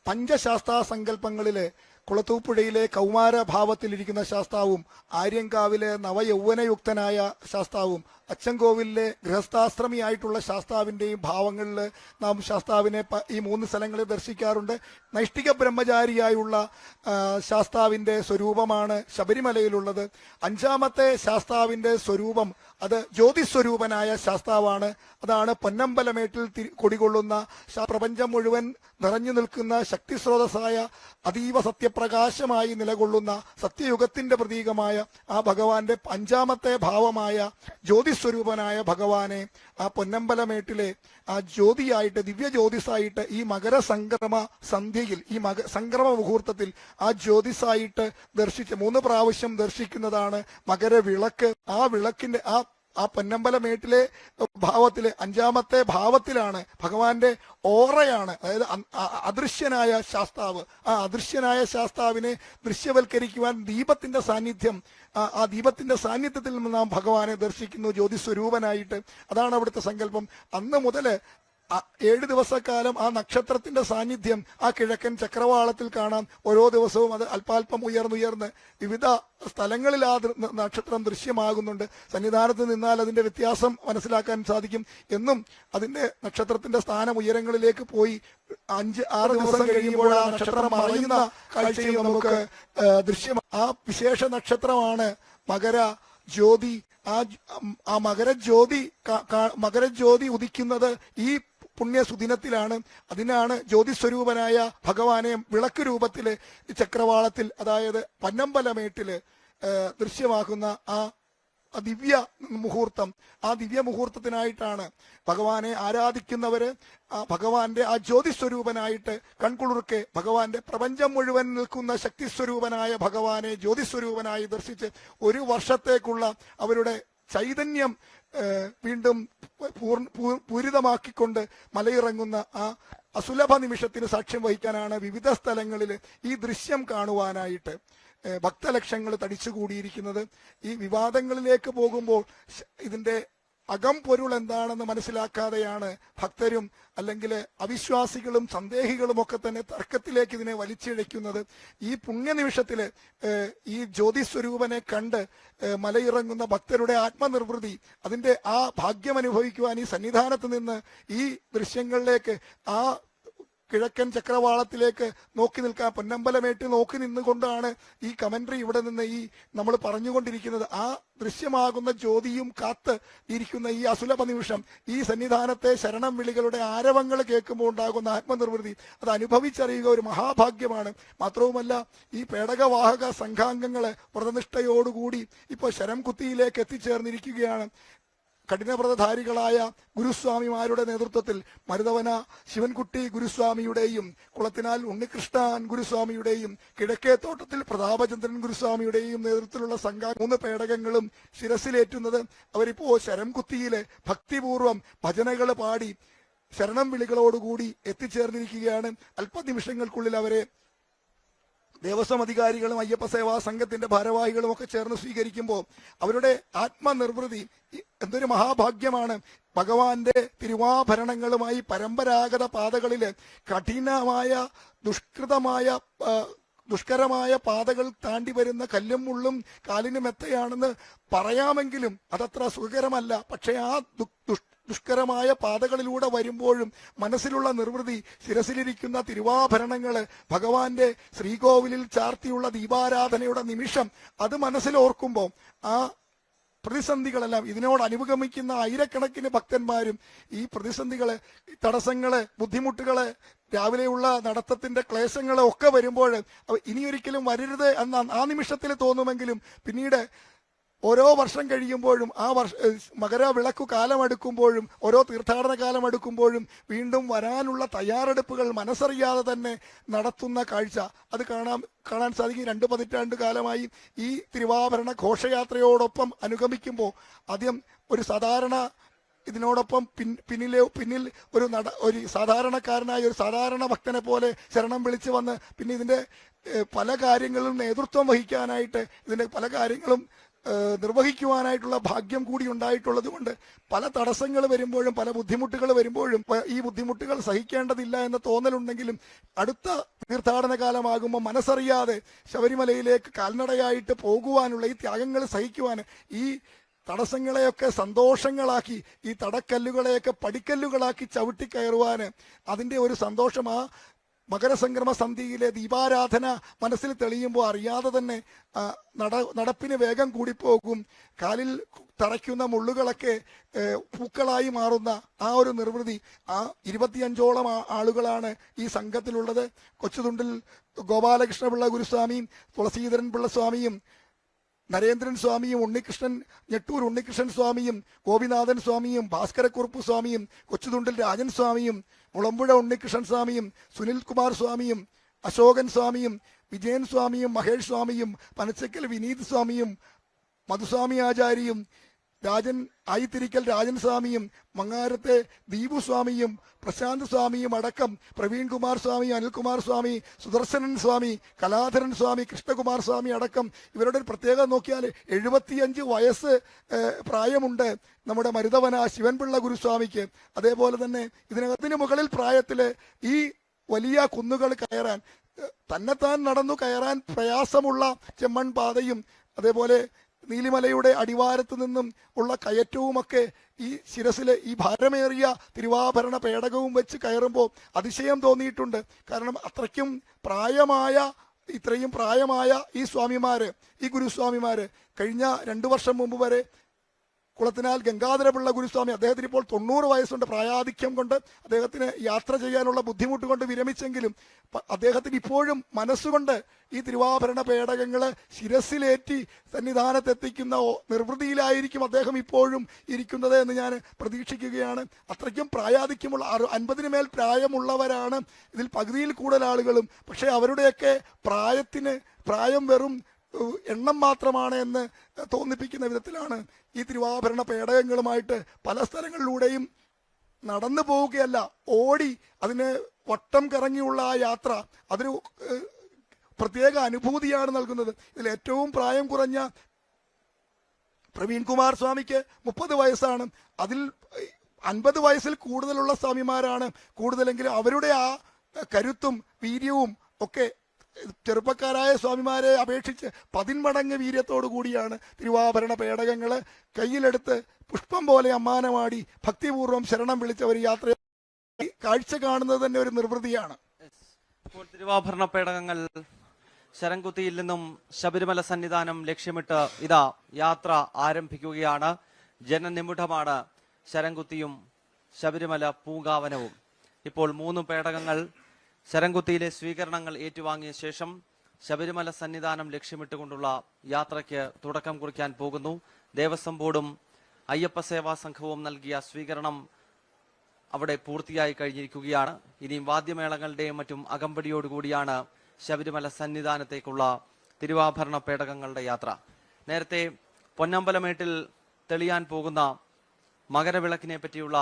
പഞ്ചശാസ്ത്ര സങ്കല്പങ്ങളില് കുളത്തൂപ്പുഴയിലെ കൗമാരഭാവത്തിലിരിക്കുന്ന ശാസ്താവും ആര്യങ്കാവിലെ നവയൗവനയുക്തനായ ശാസ്താവും അച്ചൻകോവിലിലെ ഗൃഹസ്ഥാശ്രമിയായിട്ടുള്ള ശാസ്താവിന്റെയും ഭാവങ്ങളിൽ നാം ശാസ്താവിനെ ഈ 3 സ്ഥലങ്ങളിൽ ദർശിക്കാറുണ്ട്. നൈഷ്ഠിക ബ്രഹ്മചാരിയായുള്ള ശാസ്താവിന്റെ സ്വരൂപമാണ് ശബരിമലയിലുള്ളത്. 5ാമത്തെ ശാസ്താവിന്റെ സ്വരൂപം അത് ജ്യോതിസ്വരൂപനായ ശാസ്താവാണ്. അതാണ് പൊന്നമ്പലമേട്ടിൽ കുടികൊള്ളുന്ന പ്രപഞ്ചം മുഴുവൻ നിറഞ്ഞു നിൽക്കുന്ന ശക്തിസ്രോതസ്സായ അതീവ സത്യപ്രകാശമായി നിലകൊള്ളുന്ന സത്യയുഗത്തിന്റെ പ്രതീകമായ ആ ഭഗവാന്റെ 5ാമത്തെ ഭാവമായ ജ്യോതിസ്വരൂപനായ ഭഗവാനെ ആ പൊന്നമ്പലമേട്ടിലെ ആ ജ്യോതിയായിട്ട് ദിവ്യ ജ്യോതിസായിട്ട് ഈ മകരസംക്രമ സന്ധ്യയിൽ ഈ സംക്രമ മുഹൂർത്തത്തിൽ ആ ജ്യോതിസായിട്ട് ദർശിച്ച് 3 പ്രാവശ്യം ദർശിക്കുന്നതാണ് മകരവിളക്ക്. ആ വിളക്കിന്റെ ആ പൊന്നമ്പലമേട്ടിലെ ഭാവത്തിലെ 5ാമത്തെ ഭാവത്തിലാണ് ഭഗവാന്റെ ഓറയാണ്, അതായത് അദൃശ്യനായ ശാസ്താവ്. ആ അദൃശ്യനായ ശാസ്താവിനെ ദൃശ്യവൽക്കരിക്കുവാൻ ദീപത്തിന്റെ സാന്നിധ്യം, ആ ദീപത്തിന്റെ സാന്നിധ്യത്തിൽ നിന്ന് നാം ഭഗവാനെ ദർശിക്കുന്നു ജ്യോതിസ്വരൂപനായിട്ട്. അതാണ് അവിടുത്തെ സങ്കല്പം. അന്ന് മുതൽ 7 ദിവസക്കാലം ആ നക്ഷത്രത്തിന്റെ സാന്നിധ്യം ആ കിഴക്കൻ ചക്രവാളത്തിൽ കാണാം. ഓരോ ദിവസവും അത് അല്പാൽപ്പം ഉയർന്നുയർന്ന് വിവിധ സ്ഥലങ്ങളിൽ ആ നക്ഷത്രം ദൃശ്യമാകുന്നുണ്ട്. സന്നിധാനത്ത് നിന്നാൽ അതിന്റെ വ്യത്യാസം മനസ്സിലാക്കാൻ സാധിക്കും. എന്നും അതിന്റെ നക്ഷത്രത്തിന്റെ സ്ഥാനം ഉയരങ്ങളിലേക്ക് പോയി 5-6 ദിവസം കഴിയുമ്പോൾ ആ നക്ഷത്രം മറയുന്ന കാഴ്ചയും നമുക്ക് ആ വിശേഷ നക്ഷത്രമാണ് മകര ജ്യോതി. ആ മകരജ്യോതി ഉദിക്കുന്നത് ഈ പുണ്യസുദിനത്തിലാണ്. അതിനാണ് ജ്യോതിസ്വരൂപനായ ഭഗവാനെ വിളക്ക് രൂപത്തില് ചക്രവാളത്തിൽ, അതായത് പൊന്നമ്പലമേട്ടില് ദൃശ്യമാക്കുന്ന ആ ദിവ്യ മുഹൂർത്തം. ആ ദിവ്യ മുഹൂർത്തത്തിനായിട്ടാണ് ഭഗവാനെ ആരാധിക്കുന്നവര് ഭഗവാന്റെ ആ ജ്യോതിസ്വരൂപനായിട്ട് കൺകുളിർക്കെ ഭഗവാന്റെ പ്രപഞ്ചം മുഴുവൻ നിൽക്കുന്ന ശക്തിസ്വരൂപനായ ഭഗവാനെ ജ്യോതിസ്വരൂപനായി ദർശിച്ച് 1 വർഷത്തേക്കുള്ള അവരുടെ ചൈതന്യം വീണ്ടും പൂരിതമാക്കിക്കൊണ്ട് മലയിറങ്ങുന്ന ആ അസുലഭ നിമിഷത്തിന് സാക്ഷ്യം വഹിക്കാനാണ് വിവിധ സ്ഥലങ്ങളിൽ ഈ ദൃശ്യം കാണുവാനായിട്ട് ഭക്തലക്ഷങ്ങൾ തടിച്ചുകൂടിയിരിക്കുന്നത്. ഈ വിവാദങ്ങളിലേക്ക് പോകുമ്പോൾ ഇതിന്റെ അകംപൊരുൾ എന്താണെന്ന് മനസ്സിലാക്കാതെയാണ് ഭക്തരും അല്ലെങ്കിൽ അവിശ്വാസികളും സന്ദേഹികളും ഒക്കെ തന്നെ തർക്കത്തിലേക്ക് ഇതിനെ വലിച്ചിഴയ്ക്കുന്നത്. ഈ പുണ്യനിമിഷത്തില് ഈ ജ്യോതിസ്വരൂപനെ കണ്ട് മലയിറങ്ങുന്ന ഭക്തരുടെ ആത്മനിർവൃതി, അതിന്റെ ആ ഭാഗ്യം അനുഭവിക്കുവാൻ ഈ സന്നിധാനത്ത് നിന്ന് ഈ ദൃശ്യങ്ങളിലേക്ക് ആ കിഴക്കൻ ചക്രവാളത്തിലേക്ക് നോക്കി നിൽക്കാൻ പൊന്നമ്പലമേട്ട് നോക്കി നിന്നുകൊണ്ടാണ് ഈ കമന്ററി ഇവിടെ നിന്ന് ഈ നമ്മൾ പറഞ്ഞുകൊണ്ടിരിക്കുന്നത്. ആ ദൃശ്യമാകുന്ന ജ്യോതിയും കാത്ത് ഇരിക്കുന്ന ഈ അസുലഭ നിമിഷം, ഈ സന്നിധാനത്തെ ശരണം വിളികളുടെ ആരവങ്ങൾ കേൾക്കുമ്പോൾ ഉണ്ടാകുന്ന ആത്മനിർവൃതി, അത് അനുഭവിച്ചറിയുക ഒരു മഹാഭാഗ്യമാണ്. മാത്രവുമല്ല, ഈ പേടകവാഹക സംഘാംഗങ്ങള് വ്രതനിഷ്ഠയോടുകൂടി ഇപ്പോൾ ശരംകുത്തിയിലേക്ക് എത്തിച്ചേർന്നിരിക്കുകയാണ്. കഠിനവ്രതധാരികളായ ഗുരുസ്വാമിമാരുടെ നേതൃത്വത്തിൽ മരുതവന ശിവൻകുട്ടി ഗുരുസ്വാമിയുടെയും കുളത്തിനാൽ ഉണ്ണികൃഷ്ണൻ ഗുരുസ്വാമിയുടെയും കിഴക്കേത്തോട്ടത്തിൽ പ്രതാപചന്ദ്രൻ ഗുരുസ്വാമിയുടെയും നേതൃത്വത്തിലുള്ള സംഘം 3 പേടകങ്ങളും ശിരസിലേറ്റുന്നത് അവരിപ്പോ ശരംകുത്തിയിലെ ഭക്തിപൂർവം ഭജനകൾ പാടി ശരണം വിളികളോടുകൂടി എത്തിച്ചേർന്നിരിക്കുകയാണ്. അല്പനിമിഷങ്ങൾക്കുള്ളിൽ അവരെ ദേവസ്വം അധികാരികളും അയ്യപ്പ സേവാ സംഘത്തിന്റെ ഭാരവാഹികളും ഒക്കെ ചേർന്ന് സ്വീകരിക്കുമ്പോൾ അവരുടെ ആത്മനിർവൃതി എന്തൊരു മഹാഭാഗ്യമാണ്. ഭഗവാന്റെ തിരുവാഭരണങ്ങളുമായി പരമ്പരാഗത പാതകളില് കഠിനമായ ദുഷ്കരമായ പാതകൾ താണ്ടി വരുന്ന കല്ലും മുള്ളും കാലിന് മെത്തയാണെന്ന് പറയാമെങ്കിലും അതത്ര സുഖകരമല്ല. പക്ഷെ ആ ദുഷ്കരമായ പാതകളിലൂടെ വരുമ്പോഴും മനസ്സിലുള്ള നിർവൃതി, ശിരസിലിരിക്കുന്ന തിരുവാഭരണങ്ങള്, ഭഗവാന്റെ ശ്രീകോവിലിൽ ചാർത്തിയുള്ള ദീപാരാധനയുടെ നിമിഷം, അത് മനസ്സിലോർക്കുമ്പോൾ ആ പ്രതിസന്ധികളെല്ലാം ഇതിനോട് അനുഗമിക്കുന്ന ആയിരക്കണക്കിന് ഭക്തന്മാരും ഈ പ്രതിസന്ധികള്, തടസ്സങ്ങള്, ബുദ്ധിമുട്ടുകള്, രാവിലെയുള്ള നടത്തത്തിന്റെ ക്ലേശങ്ങള് ഒക്കെ വരുമ്പോൾ ഇനിയൊരിക്കലും വരരുത് എന്ന ആ നിമിഷത്തിൽ തോന്നുമെങ്കിലും പിന്നീട് ഓരോ വർഷം കഴിയുമ്പോഴും ആ മകരവിളക്കു കാലമെടുക്കുമ്പോഴും ഓരോ തീർത്ഥാടന കാലമെടുക്കുമ്പോഴും വീണ്ടും വരാനുള്ള തയ്യാറെടുപ്പുകൾ മനസ്സറിയാതെ തന്നെ നടത്തുന്ന കാഴ്ച അത് കാണാൻ സാധിക്കും. 2 പതിറ്റാണ്ട് കാലമായി ഈ തിരുവാഭരണ ഘോഷയാത്രയോടൊപ്പം അനുഗമിക്കുമ്പോൾ ആദ്യം ഒരു സാധാരണ ഇതിനോടൊപ്പം പിന്നിൽ ഒരു സാധാരണക്കാരനായ ഒരു സാധാരണ ഭക്തനെ പോലെ ശരണം വിളിച്ചു വന്ന് പിന്നെ ഇതിന്റെ പല കാര്യങ്ങളും നേതൃത്വം വഹിക്കാനായിട്ട് ഇതിന്റെ പല കാര്യങ്ങളും നിർവഹിക്കുവാനായിട്ടുള്ള ഭാഗ്യം കൂടി ഉണ്ടായിട്ടുള്ളത് കൊണ്ട് പല തടസ്സങ്ങൾ വരുമ്പോഴും പല ബുദ്ധിമുട്ടുകൾ വരുമ്പോഴും ഈ ബുദ്ധിമുട്ടുകൾ സഹിക്കേണ്ടതില്ല എന്ന തോന്നലുണ്ടെങ്കിലും അടുത്ത തീർത്ഥാടന കാലമാകുമ്പോൾ മനസ്സറിയാതെ ശബരിമലയിലേക്ക് കാൽനടയായിട്ട് പോകുവാനുള്ള ഈ ത്യാഗങ്ങൾ സഹിക്കുവാൻ ഈ തടസ്സങ്ങളെയൊക്കെ സന്തോഷങ്ങളാക്കി ഈ തടക്കല്ലുകളെയൊക്കെ പടിക്കല്ലുകളാക്കി ചവിട്ടിക്കയറുവാന് അതിന്റെ ഒരു സന്തോഷം ആ മകരസംക്രമ സന്ധിയിലെ ദീപാരാധന മനസ്സിൽ തെളിയുമ്പോൾ അറിയാതെ തന്നെ നടപ്പിന് വേഗം കൂടിപ്പോകും. കാലിൽ തറയ്ക്കുന്ന മുള്ളുകളൊക്കെ പൂക്കളായി മാറുന്ന ആ ഒരു നിർവൃതി. ആ 25ഓളം ആളുകളാണ് ഈ സംഘത്തിലുള്ളത്. കൊച്ചുതുണ്ടിൽ ഗോപാലകൃഷ്ണപിള്ള ഗുരുസ്വാമിയും തുളസീധരൻ പിള്ള സ്വാമിയും നരേന്ദ്രൻ സ്വാമിയും ഞെട്ടൂർ ഉണ്ണികൃഷ്ണൻ സ്വാമിയും ഗോപിനാഥൻ സ്വാമിയും ഭാസ്കരക്കുറുപ്പ് സ്വാമിയും കൊച്ചുതുണ്ടിൽ രാജൻ സ്വാമിയും മുളമ്പുഴ ഉണ്ണികൃഷ്ണൻ സ്വാമിയും സുനിൽ കുമാർ സ്വാമിയും അശോകൻ സ്വാമിയും വിജയൻ സ്വാമിയും മഹേഷ് സ്വാമിയും പനച്ചക്കൽ വിനീത് സ്വാമിയും മധുസ്വാമി ആചാര്യയും ആയിത്തിരിക്കൽ രാജൻ സ്വാമിയും മങ്ങാരത്തെ ദീപു സ്വാമിയും പ്രശാന്ത് സ്വാമിയും അടക്കം പ്രവീൺ കുമാർ സ്വാമി, അനിൽകുമാർ സ്വാമി, സുദർശനൻ സ്വാമി, കലാധരൻ സ്വാമി, കൃഷ്ണകുമാർ സ്വാമി അടക്കം ഇവരുടെ ഒരു പ്രത്യേകത നോക്കിയാൽ 75 വയസ്സ് പ്രായമുണ്ട് നമ്മുടെ മരുതവന ശിവൻപിള്ള ഗുരുസ്വാമിക്ക്. അതേപോലെ തന്നെ ഇതിനകത്തിന് മുകളിൽ പ്രായത്തില് ഈ വലിയ കുന്നുകൾ കയറാൻ തന്നെത്താൻ നടന്നു കയറാൻ പ്രയാസമുള്ള ചെമ്മൺ പാതയും അതേപോലെ നീലിമലയുടെ അടിവാരത്ത് നിന്നും ഉള്ള കയറ്റവുമൊക്കെ ഈ ശിരസിലെ ഈ ഭാരമേറിയ തിരുവാഭരണ പേടകവും വെച്ച് കയറുമ്പോൾ അതിശയം തോന്നിയിട്ടുണ്ട്. കാരണം അത്രയ്ക്കും ഇത്രയും പ്രായമായ ഈ സ്വാമിമാര്, ഈ ഗുരുസ്വാമിമാര് കഴിഞ്ഞ 2 വർഷം മുമ്പ് വരെ കുളത്തിനാൽ ഗംഗാധരപിള്ള ഗുരുസ്വാമി, അദ്ദേഹത്തിന് ഇപ്പോൾ 90 വയസ്സുണ്ട്. പ്രായാധിക്യം കൊണ്ട് അദ്ദേഹത്തിന് യാത്ര ചെയ്യാനുള്ള ബുദ്ധിമുട്ട് കൊണ്ട് വിരമിച്ചെങ്കിലും അദ്ദേഹത്തിന് ഇപ്പോഴും മനസ്സുകൊണ്ട് ഈ തിരുവാഭരണ പേടകങ്ങള് ശിരസിലേറ്റി സന്നിധാനത്തെത്തിക്കുന്ന നിർവൃതിയിലായിരിക്കും അദ്ദേഹം ഇപ്പോഴും ഇരിക്കുന്നത് എന്ന് ഞാൻ പ്രതീക്ഷിക്കുകയാണ്. അത്രയ്ക്കും പ്രായാധിക്യമുള്ള 50-ന് മേൽ പ്രായമുള്ളവരാണ് ഇതിൽ പകുതിയിൽ കൂടുതൽ ആളുകളും. പക്ഷെ അവരുടെയൊക്കെ പ്രായം വെറും എണ്ണം മാത്രമാണ് എന്ന് തോന്നിപ്പിക്കുന്ന വിധത്തിലാണ് ഈ തിരുവാഭരണ പേടകങ്ങളുമായിട്ട് പല സ്ഥലങ്ങളിലൂടെയും നടന്നു പോവുകയല്ല, ഓടി അതിന് വട്ടം കറങ്ങിയുള്ള ആ യാത്ര അതൊരു പ്രത്യേക അനുഭൂതിയാണ് നൽകുന്നത്. ഇതിൽ ഏറ്റവും പ്രായം കുറഞ്ഞ പ്രവീൺ കുമാർ സ്വാമിക്ക് 30 വയസ്സാണ്. അതിൽ 50 വയസ്സിൽ കൂടുതലുള്ള സ്വാമിമാരാണ് കൂടുതലെങ്കിലും അവരുടെ ആ കരുത്തും വീര്യവും ഒക്കെ ചെറുപ്പക്കാരായ സ്വാമിമാരെ അപേക്ഷിച്ച് 10 മടങ്ങ് വീര്യത്തോടു കൂടിയാണ് തിരുവാഭരണ പേടകങ്ങള് കയ്യിലെടുത്ത് പുഷ്പം പോലെ അമ്മാനമാടി ഭക്തിപൂർവ്വം ശരണം വിളിച്ച ഒരു യാത്ര കാഴ്ച കാണുന്നത് തന്നെ ഒരു നിർവൃതിയാണ്. ഇപ്പോൾ തിരുവാഭരണ പേടകങ്ങൾ ശരംകുത്തിയിൽ നിന്നും ശബരിമല സന്നിധാനം ലക്ഷ്യമിട്ട് യാത്ര ആരംഭിക്കുകയാണ്. ജനനിമിഡമാണ് ശരംകുത്തിയും ശബരിമല പൂങ്കാവനവും. ഇപ്പോൾ 3 പേടകങ്ങൾ ശരംകുത്തിയിലെ സ്വീകരണങ്ങൾ ഏറ്റുവാങ്ങിയ ശേഷം ശബരിമല സന്നിധാനം ലക്ഷ്യമിട്ടുകൊണ്ടുള്ള യാത്രയ്ക്ക് തുടക്കം കുറിക്കാൻ പോകുന്നു. ദേവസ്വം ബോർഡും അയ്യപ്പ സേവാ സംഘവും നൽകിയ സ്വീകരണം അവിടെ പൂർത്തിയായി കഴിഞ്ഞിരിക്കുകയാണ്. ഇനിയും വാദ്യമേളങ്ങളുടെയും മറ്റും അകമ്പടിയോടുകൂടിയാണ് ശബരിമല സന്നിധാനത്തേക്കുള്ള തിരുവാഭരണ പേടകങ്ങളുടെ യാത്ര. നേരത്തെ പൊന്നമ്പലമേട്ടിൽ തെളിയാൻ പോകുന്ന മകരവിളക്കിനെ പറ്റിയുള്ള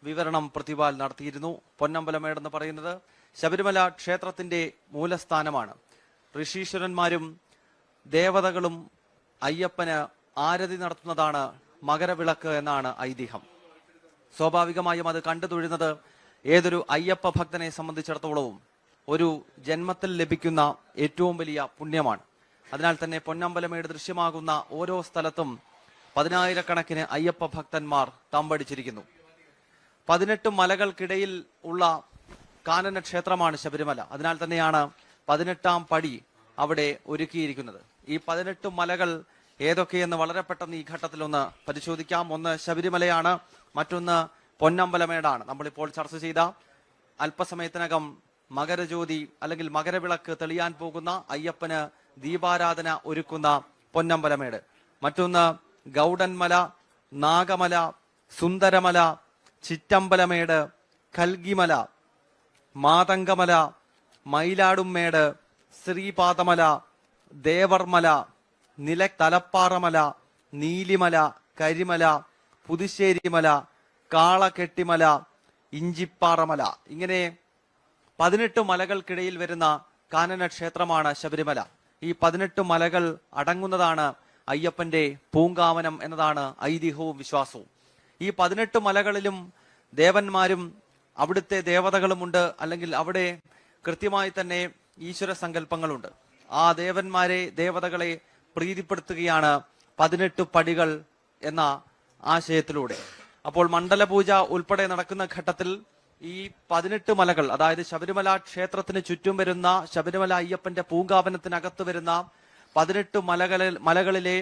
വിവരണം പ്രതിപാൽ നടത്തിയിരുന്നു. പൊന്നമ്പലമേട് എന്ന് പറയുന്നത് ശബരിമല ക്ഷേത്രത്തിന്റെ മൂലസ്ഥാനമാണ്. ഋഷീശ്വരന്മാരും ദേവതകളും അയ്യപ്പന് ആരതി നടത്തുന്നതാണ് മകരവിളക്ക് എന്നാണ് ഐതിഹ്യം. സ്വാഭാവികമായും അത് കണ്ടു തൊഴുന്നത് ഏതൊരു അയ്യപ്പ ഭക്തനെ സംബന്ധിച്ചിടത്തോളവും ഒരു ജന്മത്തിൽ ലഭിക്കുന്ന ഏറ്റവും വലിയ പുണ്യമാണ്. അതിനാൽ തന്നെ പൊന്നമ്പലമേട് ദൃശ്യമാകുന്ന ഓരോ സ്ഥലത്തും 10,000-കണക്കിന് അയ്യപ്പ ഭക്തന്മാർ തമ്പടിച്ചിരിക്കുന്നു. 18 മലകൾക്കിടയിൽ ഉള്ള കാനന ക്ഷേത്രമാണ് ശബരിമല. അതിനാൽ തന്നെയാണ് 18ാം പടി അവിടെ ഒരുക്കിയിരിക്കുന്നത്. ഈ 18 മലകൾ ഏതൊക്കെയെന്ന് വളരെ പെട്ടെന്ന് ഈ ഘട്ടത്തിൽ ഒന്ന് പരിശോധിക്കാം. ഒന്ന് ശബരിമലയാണ്, മറ്റൊന്ന് പൊന്നമ്പലമേടാണ്. നമ്മളിപ്പോൾ ചർച്ച ചെയ്ത അല്പസമയത്തിനകം മകരജ്യോതി അല്ലെങ്കിൽ മകരവിളക്ക് തെളിയാൻ പോകുന്ന അയ്യപ്പന് ദീപാരാധന ഒരുക്കുന്ന പൊന്നമ്പലമേട്. മറ്റൊന്ന് ഗൗഡൻമല, നാഗമല, സുന്ദരമല, ചിറ്റമ്പലമേട്, കൽഗിമല, മാതങ്കമല, മയിലാടുംമേട്, ശ്രീപാദമല, ദേവർമല, തലപ്പാറമല, നീലിമല, കരിമല, പുതുശ്ശേരിമല, കാളകെട്ടിമല, ഇഞ്ചിപ്പാറമല, ഇങ്ങനെ 18 മലകൾക്കിടയിൽ വരുന്ന കാനന ക്ഷേത്രമാണ് ശബരിമല. ഈ 18 മലകൾ അടങ്ങുന്നതാണ് അയ്യപ്പന്റെ പൂങ്കാവനം എന്നതാണ് ഐതിഹ്യവും വിശ്വാസവും. ഈ 18 മലകളിലും ദേവന്മാരും അവിടുത്തെ ദേവതകളുമുണ്ട്, അല്ലെങ്കിൽ അവിടെ കൃത്യമായി തന്നെ ഈശ്വര സങ്കല്പങ്ങളുണ്ട്. ആ ദേവതകളെ പ്രീതിപ്പെടുത്തുകയാണ് 18 പടികൾ എന്ന ആശയത്തിലൂടെ. അപ്പോൾ മണ്ഡലപൂജ ഉൾപ്പെടെ നടക്കുന്ന ഘട്ടത്തിൽ ഈ 18 മലകൾ, അതായത് ശബരിമല ക്ഷേത്രത്തിന് ചുറ്റും വരുന്ന, ശബരിമല അയ്യപ്പന്റെ പൂങ്കാവനത്തിനകത്ത് വരുന്ന 18 മലകളിലെ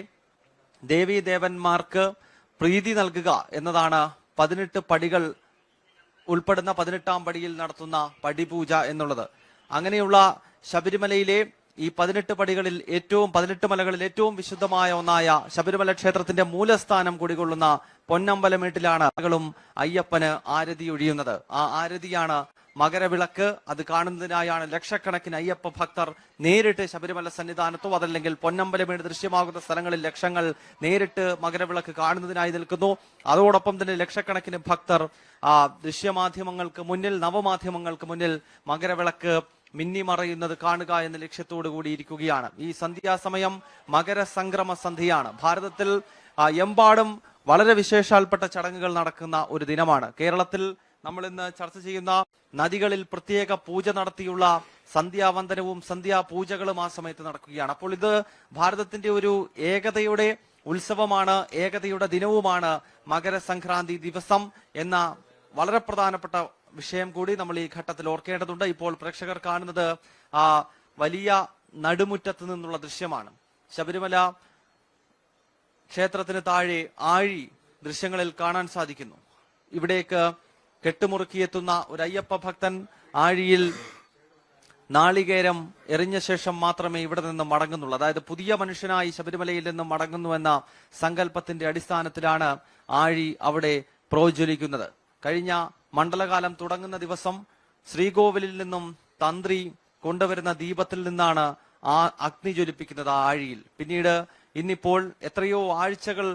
ദേവീ ദേവന്മാർക്ക് പ്രീതി നൽകുക എന്നതാണ് 18 പടികൾ ഉൾപ്പെടുന്ന 18ാം പടിയിൽ നടത്തുന്ന പടിപൂജ എന്നുള്ളത്. അങ്ങനെയുള്ള ശബരിമലയിലെ ഈ 18 മലകളിൽ ഏറ്റവും വിശുദ്ധമായ ഒന്നായ ശബരിമല ക്ഷേത്രത്തിന്റെ മൂലസ്ഥാനം കുടികൊള്ളുന്ന പൊന്നമ്പലമേട്ടിലാണ് അയ്യപ്പന് ആരതി ഒഴിയുന്നത്. ആ ആരതിയാണ് മകരവിളക്ക്. അത് കാണുന്നതിനായാണ് ലക്ഷക്കണക്കിന് അയ്യപ്പ ഭക്തർ നേരിട്ട് ശബരിമല സന്നിധാനത്തോ അതല്ലെങ്കിൽ പൊന്നമ്പലമേട് ദൃശ്യമാകുന്ന സ്ഥലങ്ങളിൽ ലക്ഷങ്ങൾ നേരിട്ട് മകരവിളക്ക് കാണുന്നതിനായി നിൽക്കുന്നു. അതോടൊപ്പം തന്നെ ലക്ഷക്കണക്കിന് ഭക്തർ ദൃശ്യമാധ്യമങ്ങൾക്ക് മുന്നിൽ, നവമാധ്യമങ്ങൾക്ക് മുന്നിൽ മകരവിളക്ക് മിന്നിമറയുന്നത് കാണുക എന്ന ലക്ഷ്യത്തോടു കൂടി ഇരിക്കുകയാണ്. ഈ സന്ധ്യാസമയം മകരസംക്രമ സന്ധ്യയാണ്. ഭാരതത്തിൽ എമ്പാടും വളരെ വിശേഷാൽപ്പെട്ട ചടങ്ങുകൾ നടക്കുന്ന ഒരു ദിനമാണ്. കേരളത്തിൽ നമ്മൾ ഇന്ന് ചർച്ച ചെയ്യുന്ന നദികളിൽ പ്രത്യേക പൂജ നടത്തിയുള്ള സന്ധ്യാവന്ദനവും സന്ധ്യാപൂജകളും ആ സമയത്ത് നടക്കുകയാണ്. അപ്പോൾ ഇത് ഭാരതത്തിന്റെ ഒരു ഏകതയുടെ ഉത്സവമാണ്, ഏകതയുടെ ദിനവുമാണ് മകരസംക്രാന്തി ദിവസം എന്ന വളരെ പ്രധാനപ്പെട്ട വിഷയം കൂടി നമ്മൾ ഈ ഘട്ടത്തിൽ ഓർക്കേണ്ടതുണ്ട്. ഇപ്പോൾ പ്രേക്ഷകർ കാണുന്നത് ആ വലിയ നടുമുറ്റത്ത് നിന്നുള്ള ദൃശ്യമാണ്. ശബരിമല ക്ഷേത്രത്തിന് താഴെ ആഴി ദൃശ്യങ്ങളിൽ കാണാൻ സാധിക്കുന്നു. ഇവിടേക്ക് കെട്ടുമുറുക്കിയെത്തുന്ന ഒരു അയ്യപ്പ ഭക്തൻ ആഴിയിൽ നാളികേരം എറിഞ്ഞ ശേഷം മാത്രമേ ഇവിടെ നിന്ന് മടങ്ങുന്നുള്ളൂ. അതായത് പുതിയ മനുഷ്യനായി ശബരിമലയിൽ നിന്നും മടങ്ങുന്നുവെന്ന സങ്കല്പത്തിന്റെ അടിസ്ഥാനത്തിലാണ് ആഴി അവിടെ പ്രോജ്വലിക്കുന്നത്. കഴിഞ്ഞ മണ്ഡലകാലം തുടങ്ങുന്ന ദിവസം ശ്രീകോവിലിൽ നിന്നും തന്ത്രി കൊണ്ടുവരുന്ന ദീപത്തിൽ നിന്നാണ് ആ അഗ്നി ജ്വലിപ്പിക്കുന്നത് ആ ആഴിയിൽ. പിന്നീട് ഇന്നിപ്പോൾ എത്രയോ ആഴ്ചകൾ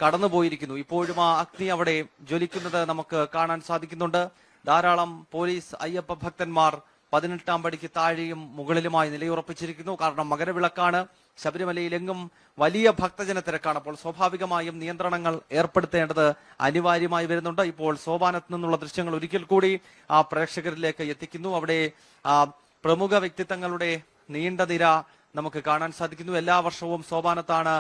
കടന്നുപോയിരിക്കുന്നു, ഇപ്പോഴും ആ അഗ്നി അവിടെ ജ്വലിക്കുന്നത് നമുക്ക് കാണാൻ സാധിക്കുന്നുണ്ട്. ധാരാളം പോലീസ് അയ്യപ്പ ഭക്തന്മാർ 18ാം പടിക്ക് താഴെയും മുകളിലുമായി നിലയുറപ്പിച്ചിരിക്കുന്നു. കാരണം മകരവിളക്കാണ്. ശബരിമലയിലെങ്ങും വലിയ ഭക്തജന തിരക്കാണ്. അപ്പോൾ സ്വാഭാവികമായും നിയന്ത്രണങ്ങൾ ഏർപ്പെടുത്തേണ്ടത് അനിവാര്യമായി വരുന്നുണ്ട്. ഇപ്പോൾ സോപാനത്ത് നിന്നുള്ള ദൃശ്യങ്ങൾ ഒരിക്കൽ കൂടി ആ പ്രേക്ഷകരിലേക്ക് എത്തിക്കുന്നു. അവിടെ പ്രമുഖ വ്യക്തിത്വങ്ങളുടെ നീണ്ട നിര നമുക്ക് കാണാൻ സാധിക്കുന്നു. എല്ലാ വർഷവും സോപാനത്താണ്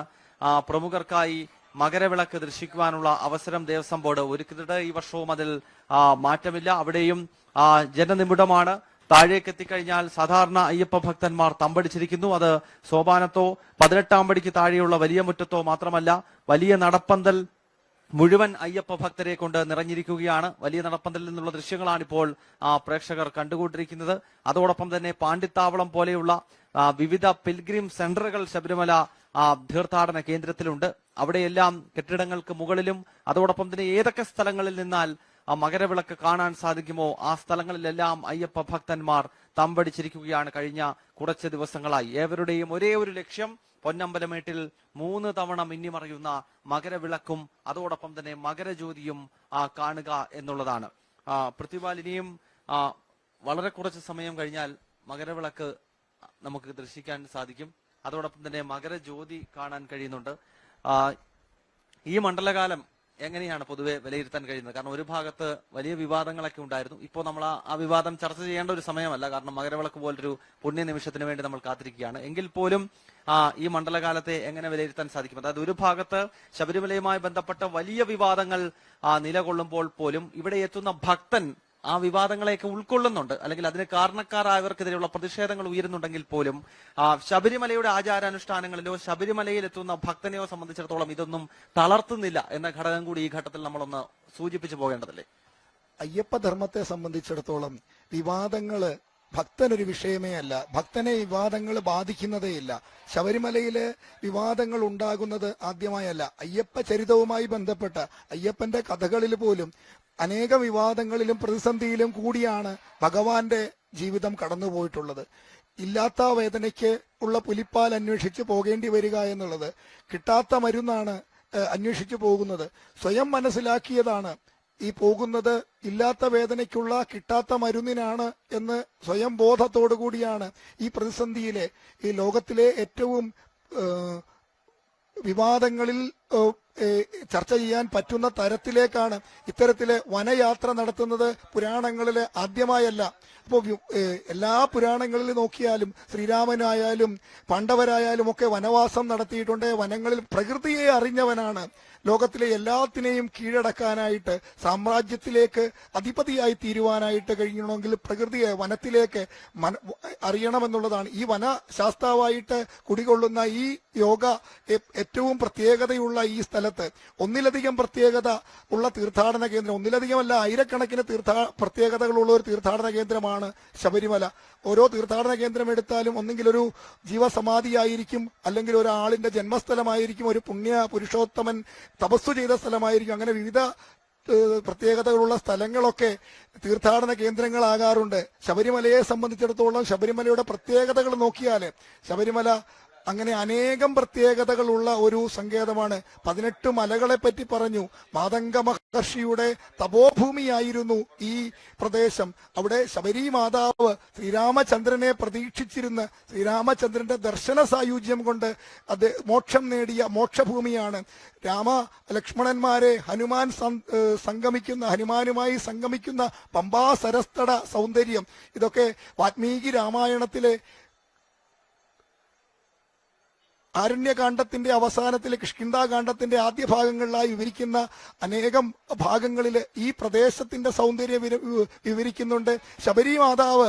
പ്രമുഖർക്കായി മകരവിളക്ക് ദർശിക്കുവാനുള്ള അവസരം ദേവസ്വം ബോർഡ് ഒരുക്കുന്നുണ്ട്. ഈ വർഷവും അതിൽ മാറ്റമില്ല. അവിടെയും ജനനിബിഡമാണ്. താഴേക്ക് എത്തിക്കഴിഞ്ഞാൽ സാധാരണ അയ്യപ്പ ഭക്തന്മാർ തമ്പടിച്ചിരിക്കുന്നു. അത് സോപാനത്തോ 18ാം പടിക്ക് താഴെയുള്ള വലിയ മുറ്റത്തോ മാത്രമല്ല, വലിയ നടപ്പന്തൽ മുഴുവൻ അയ്യപ്പ ഭക്തരെ കൊണ്ട് നിറഞ്ഞിരിക്കുകയാണ്. വലിയ നടപ്പന്തലിൽ നിന്നുള്ള ദൃശ്യങ്ങളാണ് ഇപ്പോൾ പ്രേക്ഷകർ കണ്ടുകൊണ്ടിരിക്കുന്നത്. അതോടൊപ്പം തന്നെ പാണ്ടിത്താവളം പോലെയുള്ള വിവിധ പിൽഗ്രിം സെന്ററുകൾ ശബരിമല തീർത്ഥാടന കേന്ദ്രത്തിലുണ്ട്. അവിടെയെല്ലാം കെട്ടിടങ്ങൾക്ക് മുകളിലും അതോടൊപ്പം തന്നെ ഏതൊക്കെ സ്ഥലങ്ങളിൽ നിന്നാൽ ആ മകരവിളക്ക് കാണാൻ സാധിക്കുമോ ആ സ്ഥലങ്ങളിലെല്ലാം അയ്യപ്പ ഭക്തന്മാർ തമ്പടിച്ചിരിക്കുകയാണ് കഴിഞ്ഞ കുറച്ച് ദിവസങ്ങളായി. ഏവരുടെയും ഒരേ ഒരു ലക്ഷ്യം പൊന്നമ്പലമേട്ടിൽ 3 തവണ മിന്നിമറയുന്ന മകരവിളക്കും അതോടൊപ്പം തന്നെ മകരജ്യോതിയും കാണുക എന്നുള്ളതാണ്. പൃഥ്വിപാലിനിയും വളരെ കുറച്ച് സമയം കഴിഞ്ഞാൽ മകരവിളക്ക് നമുക്ക് ദർശിക്കാൻ സാധിക്കും. അതോടൊപ്പം തന്നെ മകരജ്യോതി കാണാൻ കഴിയുന്നുണ്ട്. ഈ മണ്ഡലകാലം എങ്ങനെയാണ് പൊതുവെ വിലയിരുത്താൻ കഴിയുന്നത്? കാരണം ഒരു ഭാഗത്ത് വലിയ വിവാദങ്ങളൊക്കെ ഉണ്ടായിരുന്നു. ഇപ്പോൾ നമ്മൾ ആ വിവാദം ചർച്ച ചെയ്യേണ്ട ഒരു സമയമല്ല. കാരണം മകരവിളക്ക് പോലൊരു പുണ്യ നിമിഷത്തിന് വേണ്ടി നമ്മൾ കാത്തിരിക്കുകയാണ്. എങ്കിൽ പോലും ഈ മണ്ഡലകാലത്തെ എങ്ങനെ വിലയിരുത്താൻ സാധിക്കും? അതായത് ഒരു ഭാഗത്ത് ശബരിമലയുമായി ബന്ധപ്പെട്ട വലിയ വിവാദങ്ങൾ നിലകൊള്ളുമ്പോൾ പോലും ഇവിടെ എത്തുന്ന ഭക്തൻ ആ വിവാദങ്ങളെയൊക്കെ ഉൾക്കൊള്ളുന്നുണ്ട്, അല്ലെങ്കിൽ അതിന് കാരണക്കാരായവർക്കെതിരെയുള്ള പ്രതിഷേധങ്ങൾ ഉയരുന്നുണ്ടെങ്കിൽ പോലും ശബരിമലയുടെ ആചാരാനുഷ്ഠാനങ്ങളിലോ ശബരിമലയിൽ എത്തുന്ന ഭക്തനെയോ സംബന്ധിച്ചിടത്തോളം ഇതൊന്നും തളർത്തുന്നില്ല എന്ന ഘടകം കൂടി ഈ ഘട്ടത്തിൽ നമ്മളൊന്ന് സൂചിപ്പിച്ചു പോകേണ്ടതല്ലേ? അയ്യപ്പധർമ്മത്തെ സംബന്ധിച്ചിടത്തോളം വിവാദങ്ങള് ഭക്തനൊരു വിഷയമേ അല്ല. ഭക്തനെ വിവാദങ്ങൾ ബാധിക്കുന്നതേയില്ല. ശബരിമലയിലെ വിവാദങ്ങൾ ഉണ്ടാകുന്നത് ആദ്യമായല്ല. അയ്യപ്പ ചരിതവുമായി ബന്ധപ്പെട്ട അയ്യപ്പന്റെ കഥകളിൽ പോലും അനേക വിവാദങ്ങളിലും പ്രതിസന്ധിയിലും കൂടിയാണ് ഭഗവാന്റെ ജീവിതം കടന്നുപോയിട്ടുള്ളത്. ഇല്ലാത്ത വേദനയ്ക്ക് ഉള്ള പുലിപ്പാൽ അന്വേഷിച്ച് പോകേണ്ടി വരിക എന്നുള്ളത് കിട്ടാത്ത മരുന്നാണ് അന്വേഷിച്ചു പോകുന്നത്. സ്വയം മനസ്സിലാക്കിയതാണ് ഈ പോകുന്നത് ഇല്ലാത്ത വേദനയ്ക്കുള്ള കിട്ടാത്ത മരുന്നിനാണ് എന്ന് സ്വയം ബോധത്തോടു കൂടിയാണ് ഈ പ്രതിസന്ധിയിലെ ഈ ലോകത്തിലെ ഏറ്റവും വിവാദങ്ങളിൽ ചർച്ച ചെയ്യാൻ പറ്റുന്ന തരത്തിലേക്കാണ് ഇത്തരത്തിലെ വനയാത്ര നടത്തുന്നത്. പുരാണങ്ങളിലെ ആദ്യമായല്ല. അപ്പോൾ എല്ലാ പുരാണങ്ങളിൽ നോക്കിയാലും ശ്രീരാമനായാലും പാണ്ഡവരായാലും ഒക്കെ വനവാസം നടത്തിയിട്ടുണ്ട്. വനങ്ങളിൽ പ്രകൃതിയെ അറിഞ്ഞവനാണ്. ലോകത്തിലെ എല്ലാത്തിനെയും കീഴടക്കാനായിട്ട് സാമ്രാജ്യത്തിലേക്ക് അധിപതിയായി തീരുവാനായിട്ട് കഴിയണമെങ്കിൽ പ്രകൃതിയെ വനത്തിലേക്ക് അറിയണമെന്നുള്ളതാണ്. ഈ വനശാസ്താവായിട്ട് കുടികൊള്ളുന്ന ഈ യോഗ ഏറ്റവും പ്രത്യേകതയുള്ള ഈ സ്ഥലത്ത് ഒന്നിലധികം പ്രത്യേകത ഉള്ള തീർത്ഥാടന കേന്ദ്രം, ഒന്നിലധികമല്ല ആയിരക്കണക്കിന് പ്രത്യേകതകളുള്ള ഒരു തീർത്ഥാടന കേന്ദ്രമാണ് ശബരിമല. ഓരോ തീർത്ഥാടന കേന്ദ്രം എടുത്താലും ഒന്നെങ്കിൽ ഒരു ജീവസമാധിയായിരിക്കും, അല്ലെങ്കിൽ ഒരാളിന്റെ ജന്മസ്ഥലമായിരിക്കും, ഒരു പുണ്യ പുരുഷോത്തമൻ തപസ്സു ചെയ്ത സ്ഥലമായിരിക്കും. അങ്ങനെ വിവിധ പ്രത്യേകതകളുള്ള സ്ഥലങ്ങളൊക്കെ തീർത്ഥാടന കേന്ദ്രങ്ങളാകാറുണ്ട്. ശബരിമലയെ സംബന്ധിച്ചിടത്തോളം ശബരിമലയുടെ പ്രത്യേകതകൾ നോക്കിയാൽ ശബരിമല അങ്ങനെ അനേകം പ്രത്യേകതകളുള്ള ഒരു സങ്കേതമാണ്. 18 മലകളെ പറ്റി പറഞ്ഞു. മാതംഗ മഹർഷിയുടെ തപോഭൂമിയായിരുന്നു ഈ പ്രദേശം. അവിടെ ശബരി മാതാവ് ശ്രീരാമചന്ദ്രനെ പ്രതീക്ഷിച്ചിരുന്ന ശ്രീരാമചന്ദ്രന്റെ ദർശന സായുജ്യം കൊണ്ട് അത് മോക്ഷം നേടിയ മോക്ഷഭൂമിയാണ്. രാമ ലക്ഷ്മണന്മാരെ ഹനുമാനുമായി സംഗമിക്കുന്ന പമ്പാ സരസ്തട സൗന്ദര്യം, ഇതൊക്കെ വാൽമീകി രാമായണത്തിലെ ആരണ്യകാണ്ഡത്തിന്റെ അവസാനത്തിൽ കിഷ്കിന്ധാകാണ്ഡത്തിന്റെ ആദ്യ ഭാഗങ്ങളിലായി വിവരിക്കുന്ന അനേകം ഭാഗങ്ങളിൽ ഈ പ്രദേശത്തിന്റെ സൗന്ദര്യം വിവരിക്കുന്നുണ്ട്. ശബരി മാതാവ്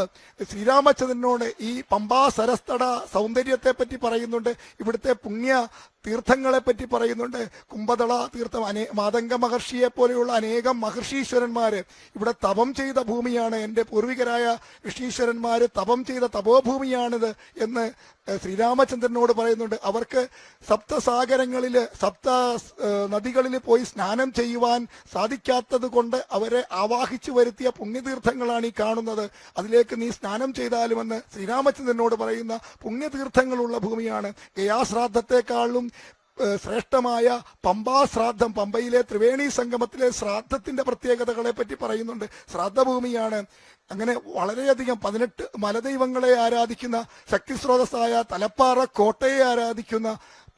ശ്രീരാമചന്ദ്രനോട് ഈ പമ്പാ സരസ്തട സൗന്ദര്യത്തെ പറ്റി പറയുന്നുണ്ട്. ഇവിടുത്തെ പുണ്യ തീർത്ഥങ്ങളെ പറ്റി പറയുന്നുണ്ട്. കുംഭതള തീർത്ഥം, മാതംഗ മഹർഷിയെ പോലെയുള്ള അനേകം മഹർഷീശ്വരന്മാര് ഇവിടെ തപം ചെയ്ത ഭൂമിയാണ്. എന്റെ പൂർവികരായ ഋഷീശ്വരന്മാര് തപം ചെയ്ത തപോഭൂമിയാണിത് എന്ന് ശ്രീരാമചന്ദ്രനോട് പറയുന്നുണ്ട്. അവർക്ക് സപ്തസാഗരങ്ങളില് നദികളിൽ പോയി സ്നാനം ചെയ്യുവാൻ സാധിക്കാത്തത് കൊണ്ട് അവരെ ആവാഹിച്ചു വരുത്തിയ പുണ്യതീർത്ഥങ്ങളാണ് ഈ കാണുന്നത്. അതിലേക്ക് നീ സ്നാനം ചെയ്താലുമെന്ന് ശ്രീരാമചന്ദ്രനോട് പറയുന്ന പുണ്യതീർത്ഥങ്ങളുള്ള ഭൂമിയാണ്. ഗയാശ്രാദ്ധത്തെക്കാളും ശ്രേഷ്ഠമായ പമ്പാശ്രാദ്ധം, പമ്പയിലെ ത്രിവേണി സംഗമത്തിലെ ശ്രാദ്ധത്തിന്റെ പ്രത്യേകതകളെ പറ്റി പറയുന്നുണ്ട്. ശ്രാദ്ധഭൂമിയാണ്. അങ്ങനെ വളരെയധികം 18 മലദൈവങ്ങളെ ആരാധിക്കുന്ന, ശക്തിസ്രോതസ്സായ തലപ്പാറ കോട്ടയെ ആരാധിക്കുന്ന,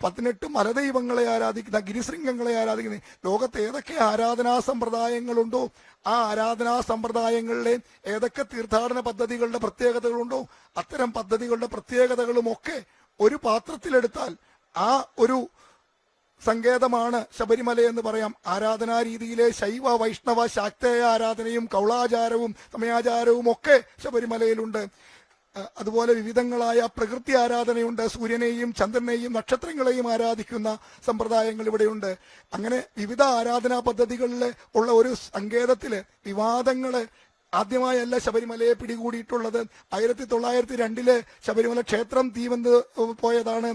18 മലദൈവങ്ങളെ ആരാധിക്കുന്ന, ഗിരിശൃംഗങ്ങളെ ആരാധിക്കുന്ന, ലോകത്ത് ഏതൊക്കെ ആരാധനാ സമ്പ്രദായങ്ങളുണ്ടോ ആ ആരാധനാ സമ്പ്രദായങ്ങളിലെ ഏതൊക്കെ തീർത്ഥാടന പദ്ധതികളുടെ പ്രത്യേകതകളുണ്ടോ അത്തരം പദ്ധതികളുടെ പ്രത്യേകതകളും ഒക്കെ ഒരു പാത്രത്തിലെടുത്താൽ ആ ഒരു സങ്കേതമാണ് ശബരിമല എന്ന് പറയാം. ആരാധനാ രീതിയിലെ ശൈവ വൈഷ്ണവ ശാക്തേയ ആരാധനയും കൗളാചാരവും സമയാചാരവും ഒക്കെ ശബരിമലയിലുണ്ട്. അതുപോലെ വിവിധങ്ങളായ പ്രകൃതി ആരാധനയുണ്ട്. സൂര്യനെയും ചന്ദ്രനെയും നക്ഷത്രങ്ങളെയും ആരാധിക്കുന്ന സമ്പ്രദായങ്ങൾ ഇവിടെയുണ്ട്. അങ്ങനെ വിവിധ ആരാധനാ പദ്ധതികളിൽ ഉള്ള ഒരു സങ്കേതത്തില് വിവാദങ്ങള് ആദ്യമായല്ല ശബരിമലയെ പിടികൂടിയിട്ടുള്ളത്. 1902 ശബരിമല ക്ഷേത്രം തീവന്ന് പോയതാണ്.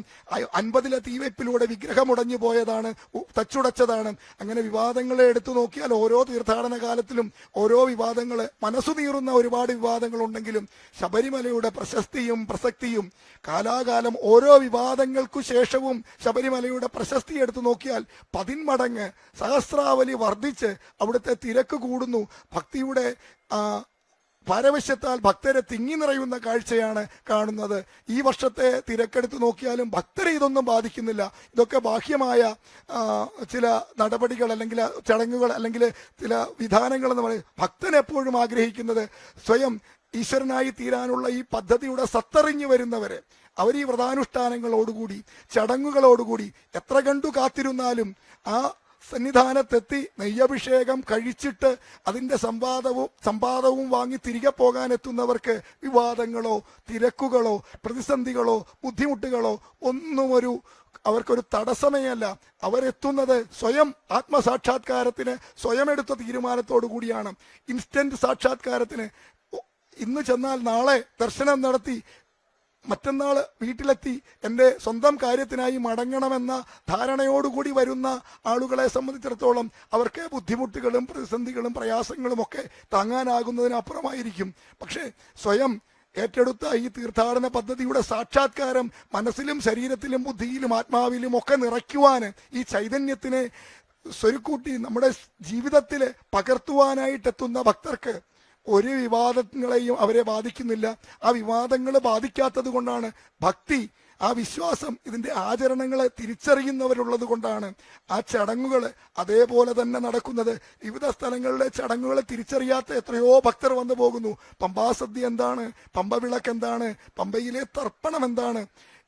50 തീവയ്പിലൂടെ വിഗ്രഹം ഉടഞ്ഞു പോയതാണ്, തച്ചുടച്ചതാണ്. അങ്ങനെ വിവാദങ്ങളെ എടുത്തു നോക്കിയാൽ ഓരോ തീർത്ഥാടന കാലത്തിലും ഓരോ വിവാദങ്ങള്, മനസ്സു നീറുന്ന ഒരുപാട് വിവാദങ്ങളുണ്ടെങ്കിലും ശബരിമലയുടെ പ്രശസ്തിയും പ്രസക്തിയും കാലാകാലം ഓരോ വിവാദങ്ങൾക്കു ശേഷവും ശബരിമലയുടെ പ്രശസ്തി എടുത്തു നോക്കിയാൽ 10 മടങ്ങ് സഹസ്രാവലി വർദ്ധിച്ച് അവിടുത്തെ തിരക്ക് കൂടുന്നു. ഭക്തിയുടെ പാരവശ്യത്താൽ ഭക്തരെ തിങ്ങി നിറയുന്ന കാഴ്ചയാണ് കാണുന്നത്. ഈ വർഷത്തെ തിരക്കെടുത്ത് നോക്കിയാലും ഭക്തരെ ഇതൊന്നും ബാധിക്കുന്നില്ല. ഇതൊക്കെ ബാഹ്യമായ ചില നടപടികൾ അല്ലെങ്കിൽ ചടങ്ങുകൾ അല്ലെങ്കിൽ ചില വിധാനങ്ങൾ എന്ന് പറയും. ഭക്തൻ എപ്പോഴും ആഗ്രഹിക്കുന്നത് സ്വയം ഈശ്വരനായി തീരാനുള്ള ഈ പദ്ധതിയുടെ സത്തറിഞ്ഞു വരുന്നവരെ അവർ ഈ വ്രതാനുഷ്ഠാനങ്ങളോടുകൂടി ചടങ്ങുകളോടുകൂടി എത്ര കണ്ടു കാത്തിരുന്നാലും ആ സന്നിധാനത്തെത്തി നെയ്യഭിഷേകം കഴിച്ചിട്ട് അതിന്റെ സമ്പാദവും വാങ്ങി തിരികെ പോകാനെത്തുന്നവർക്ക് വിവാദങ്ങളോ തിരക്കുകളോ പ്രതിസന്ധികളോ ബുദ്ധിമുട്ടുകളോ ഒന്നും അവർക്കൊരു തടസ്സമേ അല്ല. അവരെത്തുന്നത് സ്വയം ആത്മസാക്ഷാത്കാരത്തിന് സ്വയം എടുത്ത തീരുമാനത്തോടു കൂടിയാണ്. ഇൻസ്റ്റന്റ് സാക്ഷാത്കാരത്തിന് ഇന്ന് ചെന്നാൽ നാളെ ദർശനം നടത്തി മറ്റന്നാൾ വീട്ടിലെത്തി എൻ്റെ സ്വന്തം കാര്യത്തിനായി മടങ്ങണമെന്ന ധാരണയോടുകൂടി വരുന്ന ആളുകളെ സംബന്ധിച്ചിടത്തോളം അവർക്ക് ബുദ്ധിമുട്ടുകളും പ്രതിസന്ധികളും പ്രയാസങ്ങളും ഒക്കെ താങ്ങാനാകുന്നതിനപ്പുറമായിരിക്കും. പക്ഷേ സ്വയം ഏറ്റെടുത്ത ഈ തീർത്ഥാടന പദ്ധതിയുടെ സാക്ഷാത്കാരം മനസ്സിലും ശരീരത്തിലും ബുദ്ധിയിലും ആത്മാവിലും ഒക്കെ നിറയ്ക്കുവാൻ ഈ ചൈതന്യത്തിനെ സ്വരുക്കൂട്ടി നമ്മുടെ ജീവിതത്തിൽ പകർത്തുവാനായിട്ടെത്തുന്ന ഭക്തർക്ക് ഒരു വിവാദങ്ങളെയും അവരെ ബാധിക്കുന്നില്ല. ആ വിവാദങ്ങൾ ബാധിക്കാത്തത് കൊണ്ടാണ് ഭക്തി, ആ വിശ്വാസം, ഇതിന്റെ ആചരണങ്ങളെ തിരിച്ചറിയുന്നവരുള്ളത് കൊണ്ടാണ് ആ ചടങ്ങുകൾ അതേപോലെ തന്നെ നടക്കുന്നത്. വിവിധ സ്ഥലങ്ങളിലെ ചടങ്ങുകളെ തിരിച്ചറിയാത്ത എത്രയോ ഭക്തർ വന്നു പോകുന്നു. പമ്പാസദ്യ എന്താണ്, പമ്പ വിളക്ക് എന്താണ്, പമ്പയിലെ തർപ്പണം എന്താണ്,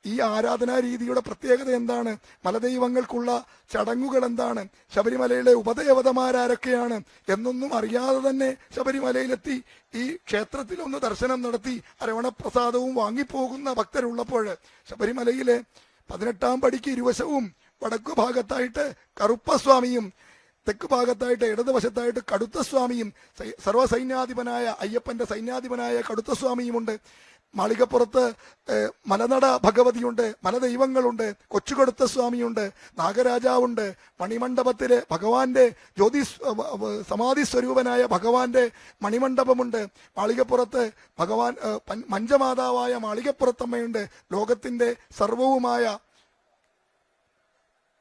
ഈ ആരാധനാ രീതിയുടെ പ്രത്യേകത എന്താണ്, മലദൈവങ്ങൾക്കുള്ള ചടങ്ങുകൾ എന്താണ്, ശബരിമലയിലെ ഉപദേവതമാരൊക്കെയാണ് എന്നൊന്നും അറിയാതെ തന്നെ ശബരിമലയിലെത്തി ഈ ക്ഷേത്രത്തിലൊന്ന് ദർശനം നടത്തി അരവണപ്രസാദവും വാങ്ങിപ്പോകുന്ന ഭക്തരുള്ളപ്പോൾ ശബരിമലയിലെ 18-ാം പടിക്ക് ഇരുവശവും വടക്കു ഭാഗത്തായിട്ട് കറുപ്പസ്വാമിയും തെക്ക് ഭാഗത്തായിട്ട് ഇടതുവശത്തായിട്ട് കടുത്തസ്വാമിയും സർവ്വസൈന്യാധിപനായ അയ്യപ്പന്റെ സൈന്യാധിപനായ കടുത്തസ്വാമിയുമുണ്ട്. മാളികപ്പുറത്ത് മലനട ഭഗവതിയുണ്ട്, മലദൈവങ്ങളുണ്ട്, കൊച്ചുകടുത്ത സ്വാമിയുണ്ട്, നാഗരാജാവുണ്ട്. മണിമണ്ഡപത്തില് ഭഗവാന്റെ സമാധി സ്വരൂപനായ ഭഗവാന്റെ മണിമണ്ഡപമുണ്ട്. മാളികപ്പുറത്ത് ഭഗവാൻ മഞ്ചമാതാവായ മാളികപ്പുറത്തമ്മയുണ്ട്. ലോകത്തിന്റെ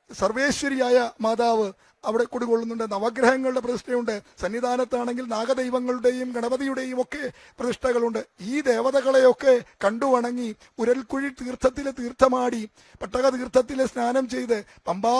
സർവേശ്വരിയായ മാതാവ് അവിടെ കുടികൊള്ളുന്നുണ്ട്. നവഗ്രഹങ്ങളുടെ പ്രതിഷ്ഠയുണ്ട്. സന്നിധാനത്താണെങ്കിൽ നാഗദൈവങ്ങളുടെയും ഗണപതിയുടെയും ഒക്കെ പ്രതിഷ്ഠകളുണ്ട്. ഈ ദേവതകളെയൊക്കെ കണ്ടുവണങ്ങി ഉരൽക്കുഴി തീർത്ഥത്തിലെ തീർത്ഥമാടി പട്ടക തീർത്ഥത്തിലെ സ്നാനം ചെയ്ത് പമ്പാ